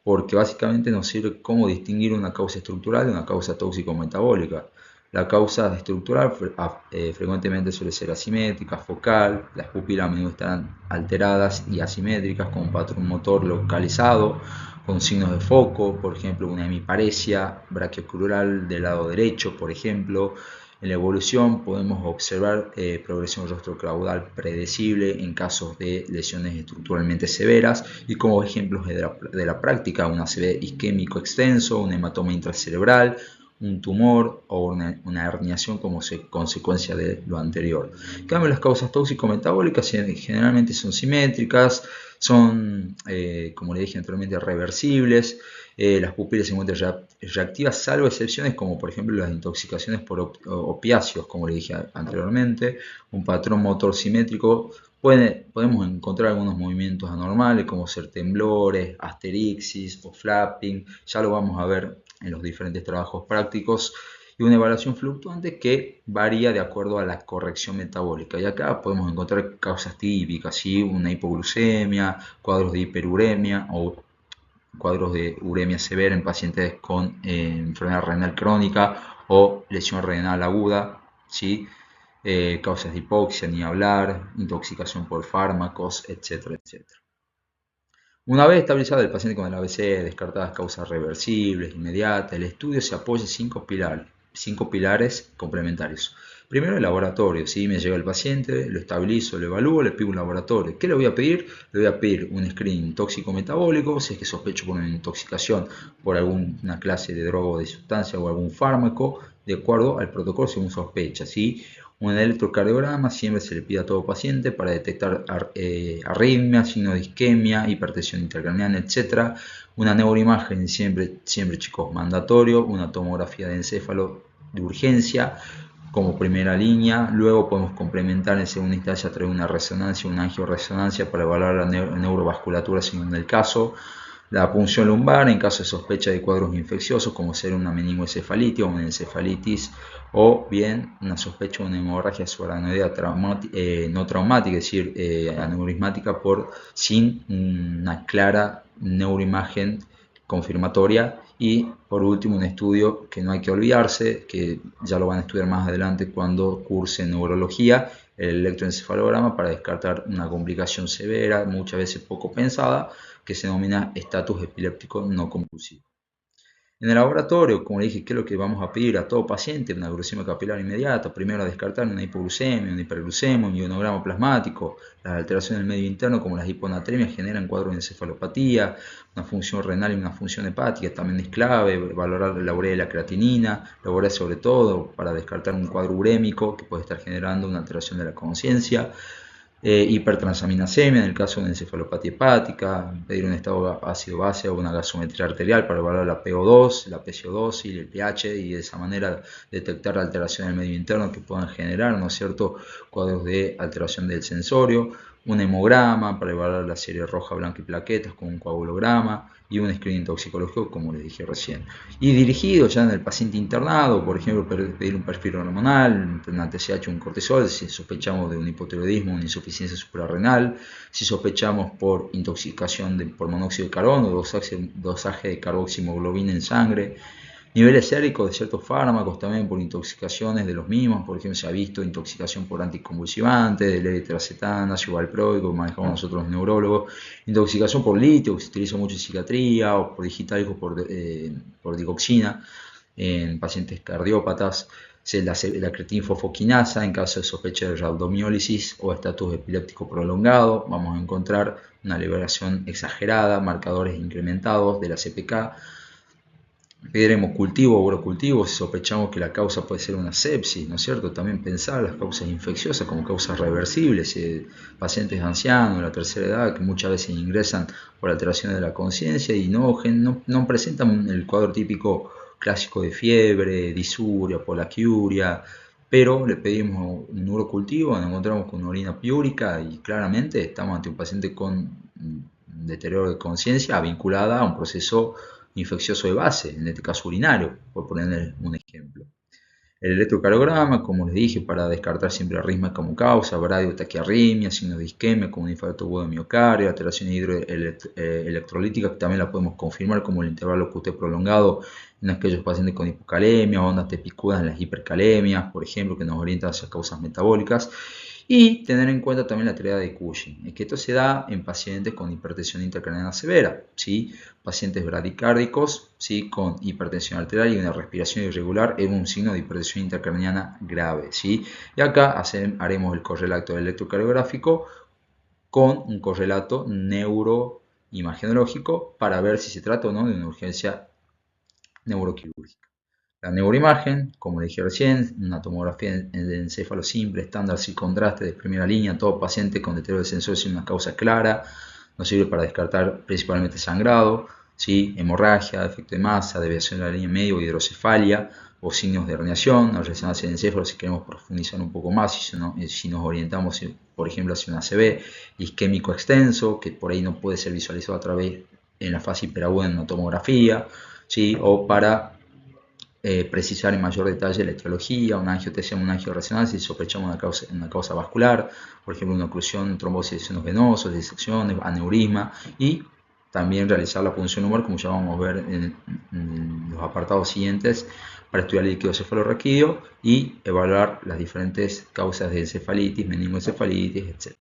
porque básicamente nos sirve cómo distinguir una causa estructural de una causa tóxico-metabólica. La causa estructural frecuentemente suele ser asimétrica, focal, las pupilas a menudo están alteradas y asimétricas con un patrón motor localizado, con signos de foco, por ejemplo una hemiparesia brachiocrural del lado derecho, por ejemplo. En la evolución podemos observar progresión rostrocaudal predecible en casos de lesiones estructuralmente severas y como ejemplos de la práctica un ACV isquémico extenso, un hematoma intracerebral, un tumor o una herniación como consecuencia de lo anterior. En cambio, las causas tóxico-metabólicas generalmente son simétricas, son, como le dije anteriormente, reversibles. Las pupilas se encuentran reactivas, salvo excepciones como por ejemplo las intoxicaciones por opiáceos, como le dije anteriormente. Un patrón motor simétrico, podemos encontrar algunos movimientos anormales como ser temblores, asterixis o flapping, ya lo vamos a ver en los diferentes trabajos prácticos, y una evaluación fluctuante que varía de acuerdo a la corrección metabólica. Y acá podemos encontrar causas típicas, ¿sí? Una hipoglucemia, cuadros de hiperuremia o cuadros de uremia severa en pacientes con enfermedad renal crónica o lesión renal aguda, ¿sí? Causas de hipoxia, ni hablar, intoxicación por fármacos, etcétera, etcétera. Una vez estabilizado el paciente con el ABC, descartadas causas reversibles, inmediatas, el estudio se apoya en cinco pilares complementarios. Primero, el laboratorio. Si me llega el paciente, lo estabilizo, lo evalúo, le pido un laboratorio. ¿Qué le voy a pedir? Le voy a pedir un screening tóxico-metabólico, si es que sospecho por una intoxicación por alguna clase de droga o de sustancia o algún fármaco, de acuerdo al protocolo según sospecha, ¿sí? Un electrocardiograma siempre se le pide a todo paciente para detectar arritmia, signo de isquemia, hipertensión intracraneana, etc. Una neuroimagen siempre chicos, mandatorio. Una tomografía de encéfalo de urgencia como primera línea. Luego podemos complementar en segunda instancia a través de una resonancia, una angioresonancia para evaluar la neurovasculatura según el caso. La punción lumbar en caso de sospecha de cuadros infecciosos como ser una meningoencefalitis o una encefalitis, o bien una sospecha de una hemorragia subaracnoidea no traumática, es decir, aneurismática sin una clara neuroimagen confirmatoria. Y por último, un estudio que no hay que olvidarse, que ya lo van a estudiar más adelante cuando curse neurología, el electroencefalograma, para descartar una complicación severa, muchas veces poco pensada, que se denomina estatus epiléptico no compulsivo. En el laboratorio, como le dije, ¿qué es lo que vamos a pedir a todo paciente? Una glucemia capilar inmediata. Primero, a descartar una hipoglucemia, una hiperglucemia, un ionograma plasmático. Las alteraciones del medio interno, como las hiponatremias, generan cuadros de encefalopatía. Una función renal y una función hepática también es clave. Valorar la urea y la creatinina. La urea, sobre todo, para descartar un cuadro urémico que puede estar generando una alteración de la conciencia. Hipertransaminasemia en el caso de una encefalopatía hepática, pedir un estado ácido-base o una gasometría arterial para evaluar la PO2, la PCO2 y el pH, y de esa manera detectar alteraciones del medio interno que puedan generar, ¿no es cierto?, cuadros de alteración del sensorio. Un hemograma para evaluar la serie roja, blanca y plaquetas con un coagulograma, y un screening toxicológico, como les dije recién. Y dirigido ya en el paciente internado, por ejemplo, pedir un perfil hormonal, una TSH, un cortisol, si sospechamos de un hipotiroidismo, una insuficiencia suprarrenal, si sospechamos por intoxicación por monóxido de carbono, dosaje de carboximoglobina en sangre. Niveles séricos de ciertos fármacos también por intoxicaciones de los mismos. Por ejemplo, se ha visto intoxicación por anticonvulsivantes, de levetiracetam, ácido valproico, que manejamos nosotros los neurólogos. Intoxicación por litio, que se utiliza mucho en psiquiatría, o por digitalicos por digoxina en pacientes cardiópatas. La creatinfosfoquinasa en caso de sospecha de rhabdomiólisis o estatus epiléptico prolongado. Vamos a encontrar una liberación exagerada, marcadores incrementados de la CPK. Pediremos cultivo o urocultivo si sospechamos que la causa puede ser una sepsis, ¿no es cierto? También pensar las causas infecciosas como causas reversibles, pacientes ancianos de la tercera edad que muchas veces ingresan por alteraciones de la conciencia y no presentan el cuadro típico clásico de fiebre, disuria, polaquiuria, pero le pedimos un urocultivo, nos encontramos con una orina piúrica y claramente estamos ante un paciente con deterioro de conciencia vinculada a un proceso infeccioso de base, en este caso urinario, por ponerle un ejemplo. El electrocardiograma, como les dije, para descartar siempre arritmia como causa, bradiotaquiarritmia, signos de isquemia como un infarto agudo de miocardio, alteraciones hidroelectrolíticas que también la podemos confirmar como el intervalo QT prolongado en aquellos pacientes con hipocalemia, ondas tepicudas en las hipercalemias, por ejemplo, que nos orientan hacia causas metabólicas. Y tener en cuenta también la teoría de Cushing, es que esto se da en pacientes con hipertensión intracraneana severa, ¿sí? Pacientes bradicárdicos, ¿sí?, con hipertensión arterial y una respiración irregular es un signo de hipertensión intracraneana grave, ¿sí? Y acá haremos el correlato electrocardiográfico con un correlato neuroimagenológico para ver si se trata o no de una urgencia neuroquirúrgica. La neuroimagen, como le dije recién, una tomografía de encéfalo simple, estándar, sin contraste, de primera línea, todo paciente con deterioro de sensor sin una causa clara, nos sirve para descartar principalmente sangrado, ¿sí? Hemorragia, defecto de masa, desviación de la línea media o hidrocefalia, o signos de herniación, la resonancia de encéfalo si queremos profundizar un poco más, si nos orientamos, por ejemplo, hacia un ACV isquémico extenso, que por ahí no puede ser visualizado a través en la fase hiperaguda en una tomografía, ¿sí? O para precisar en mayor detalle la etiología, una angiotesia, una angioresonancia, si sospechamos una causa vascular, por ejemplo, una oclusión, trombosis de senos venosos, disecciones, aneurisma, y también realizar la punción lumbar, como ya vamos a ver en los apartados siguientes, para estudiar el líquido cefalorraquídeo y evaluar las diferentes causas de encefalitis, meningoencefalitis, etc.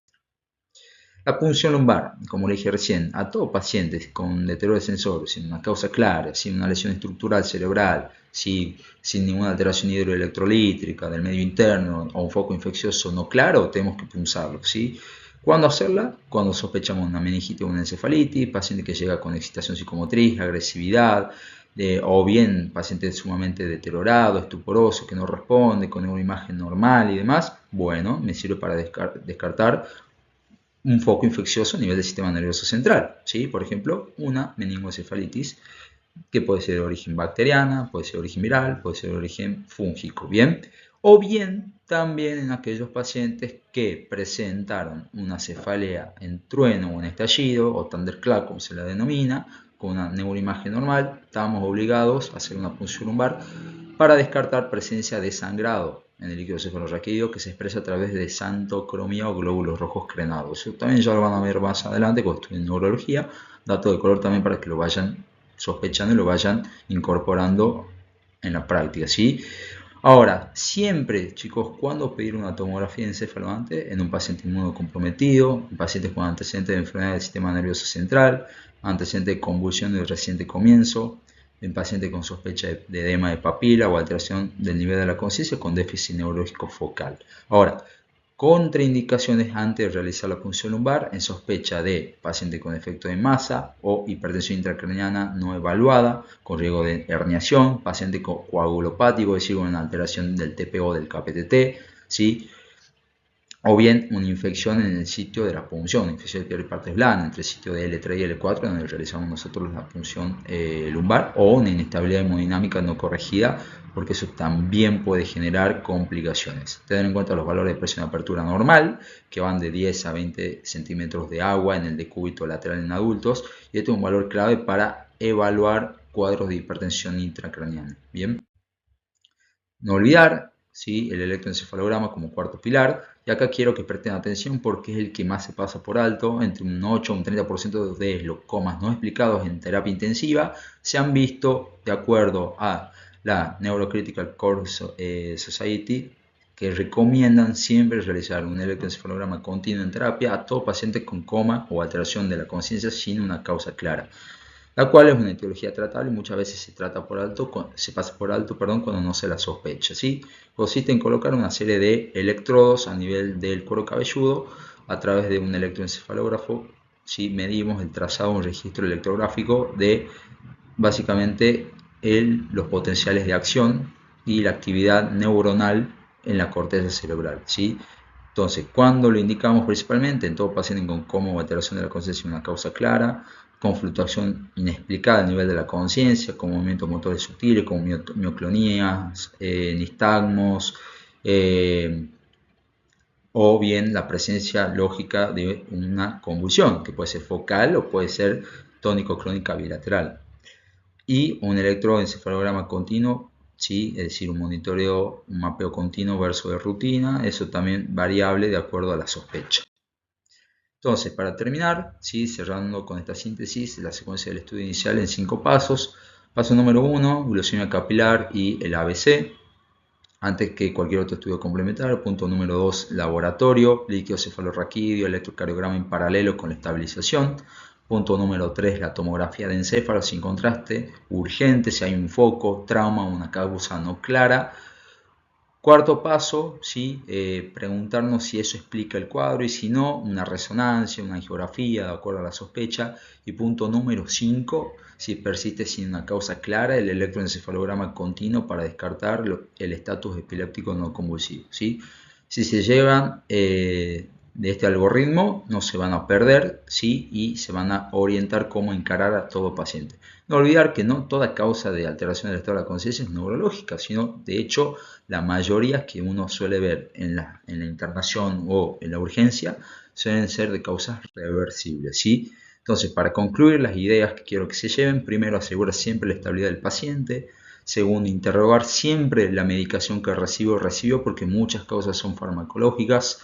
La punción lumbar, como le dije recién, a todos pacientes con deterioro de sensor, sin una causa clara, sin una lesión estructural cerebral, sin ninguna alteración hidroelectrolítrica del medio interno o un foco infeccioso no claro, tenemos que punzarlo, ¿sí? ¿Cuándo hacerla? Cuando sospechamos una meningitis o una encefalitis, paciente que llega con excitación psicomotriz, agresividad, o bien paciente sumamente deteriorado, estuporoso, que no responde, con una imagen normal y demás. Bueno, me sirve para descartar un foco infeccioso a nivel del sistema nervioso central, ¿sí? Por ejemplo, una meningoencefalitis que puede ser de origen bacteriana, puede ser de origen viral, puede ser de origen fúngico, ¿bien? O bien también en aquellos pacientes que presentaron una cefalea en trueno o en estallido, o thunderclap como se la denomina, con una neuroimagen normal, estamos obligados a hacer una punción lumbar para descartar presencia de sangrado en el líquido cefalorraquídeo que se expresa a través de xantocromía o glóbulos rojos crenados. Eso también ya lo van a ver más adelante cuando estudien neurología, dato de color también para que lo vayan sospechando y lo vayan incorporando en la práctica, ¿sí? Ahora, siempre, chicos, ¿cuándo pedir una tomografía de encéfalo antes? En un paciente inmunocomprometido, en pacientes con antecedentes de enfermedad del sistema nervioso central, antecedentes de convulsión de reciente comienzo, en pacientes con sospecha de edema de papila o alteración del nivel de la conciencia con déficit neurológico focal. Ahora, contraindicaciones antes de realizar la punción lumbar en sospecha de paciente con defecto de masa o hipertensión intracraniana no evaluada con riesgo de herniación, paciente coagulopático, es decir, con una alteración del TPO del KPTT, ¿sí? O bien una infección en el sitio de la punción, infección de peripartes blandas, entre el sitio de L3 y L4, donde realizamos nosotros la punción lumbar, o una inestabilidad hemodinámica no corregida, porque eso también puede generar complicaciones. Tener en cuenta los valores de presión de apertura normal, que van de 10 a 20 centímetros de agua en el decúbito lateral en adultos, y este es un valor clave para evaluar cuadros de hipertensión intracraniana. Bien, no olvidar, ¿sí?, el electroencefalograma como cuarto pilar. Y acá quiero que presten atención porque es el que más se pasa por alto. Entre un 8 y un 30% de glaucomas no explicados en terapia intensiva se han visto de acuerdo a la Neurocritical Core Society, que recomiendan siempre realizar un electroencefalograma continuo en terapia a todo paciente con coma o alteración de la conciencia sin una causa clara, la cual es una etiología tratable y muchas veces se pasa por alto cuando no se la sospecha, ¿sí? Consiste en colocar una serie de electrodos a nivel del cuero cabelludo a través de un electroencefalógrafo, ¿sí? Medimos el trazado, un registro electrográfico de básicamente los potenciales de acción y la actividad neuronal en la corteza cerebral, ¿sí? Entonces, ¿cuándo lo indicamos? Principalmente en todo paciente con coma o alteración de la conciencia sin una causa clara, con fluctuación inexplicada a nivel de la conciencia, con movimientos motores sutiles, como mioclonías, nistagmos, o bien la presencia lógica de una convulsión, que puede ser focal o puede ser tónico-clónica bilateral. Y un electroencefalograma continuo, ¿sí? Es decir, un monitoreo, un mapeo continuo versus de rutina, eso también variable de acuerdo a la sospecha. Entonces, para terminar, ¿sí?, cerrando con esta síntesis, la secuencia del estudio inicial en 5 pasos. Paso número 1, glucemia capilar y el ABC, antes que cualquier otro estudio complementario. Punto número 2, laboratorio, líquido cefalorraquídeo, electrocardiograma en paralelo con la estabilización. Punto número 3, la tomografía de encéfalo sin contraste, urgente si hay un foco, trauma o una causa no clara. Cuarto paso, ¿sí? Preguntarnos si eso explica el cuadro y si no, una resonancia, una angiografía de acuerdo a la sospecha. Y punto número 5, si persiste sin una causa clara, el electroencefalograma continuo para descartar el estatus epiléptico no convulsivo, ¿sí? Si se llevan de este algoritmo, no se van a perder, ¿sí? Y se van a orientar cómo encarar a todo paciente. No olvidar que no toda causa de alteración del estado de la conciencia es neurológica, sino de hecho la mayoría que uno suele ver en la internación o en la urgencia suelen ser de causas reversibles, ¿sí? Entonces, para concluir las ideas que quiero que se lleven, primero, asegurar siempre la estabilidad del paciente. Segundo, interrogar siempre la medicación que recibió porque muchas causas son farmacológicas.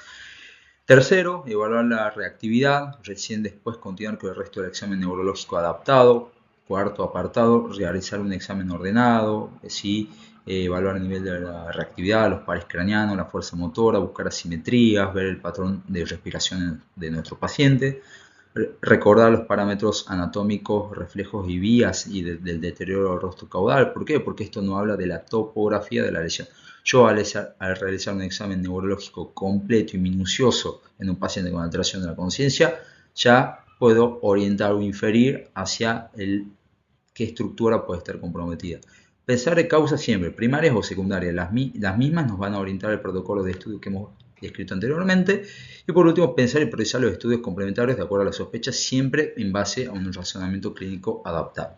Tercero, evaluar la reactividad. Recién después continuar con el resto del examen neurológico adaptado. Cuarto apartado, realizar un examen ordenado, ¿sí? Evaluar el nivel de la reactividad, los pares craneanos, la fuerza motora, buscar asimetrías, ver el patrón de respiración de nuestro paciente. Recordar los parámetros anatómicos, reflejos y vías y del deterioro del rostro caudal. ¿Por qué? Porque esto no habla de la topografía de la lesión. Yo al realizar un examen neurológico completo y minucioso en un paciente con alteración de la conciencia, ya puedo orientar o inferir hacia qué estructura puede estar comprometida. Pensar de causas siempre, primarias o secundarias, las mismas nos van a orientar el protocolo de estudio que hemos descrito anteriormente. Y por último, pensar y priorizar los estudios complementarios de acuerdo a las sospechas, siempre en base a un razonamiento clínico adaptado.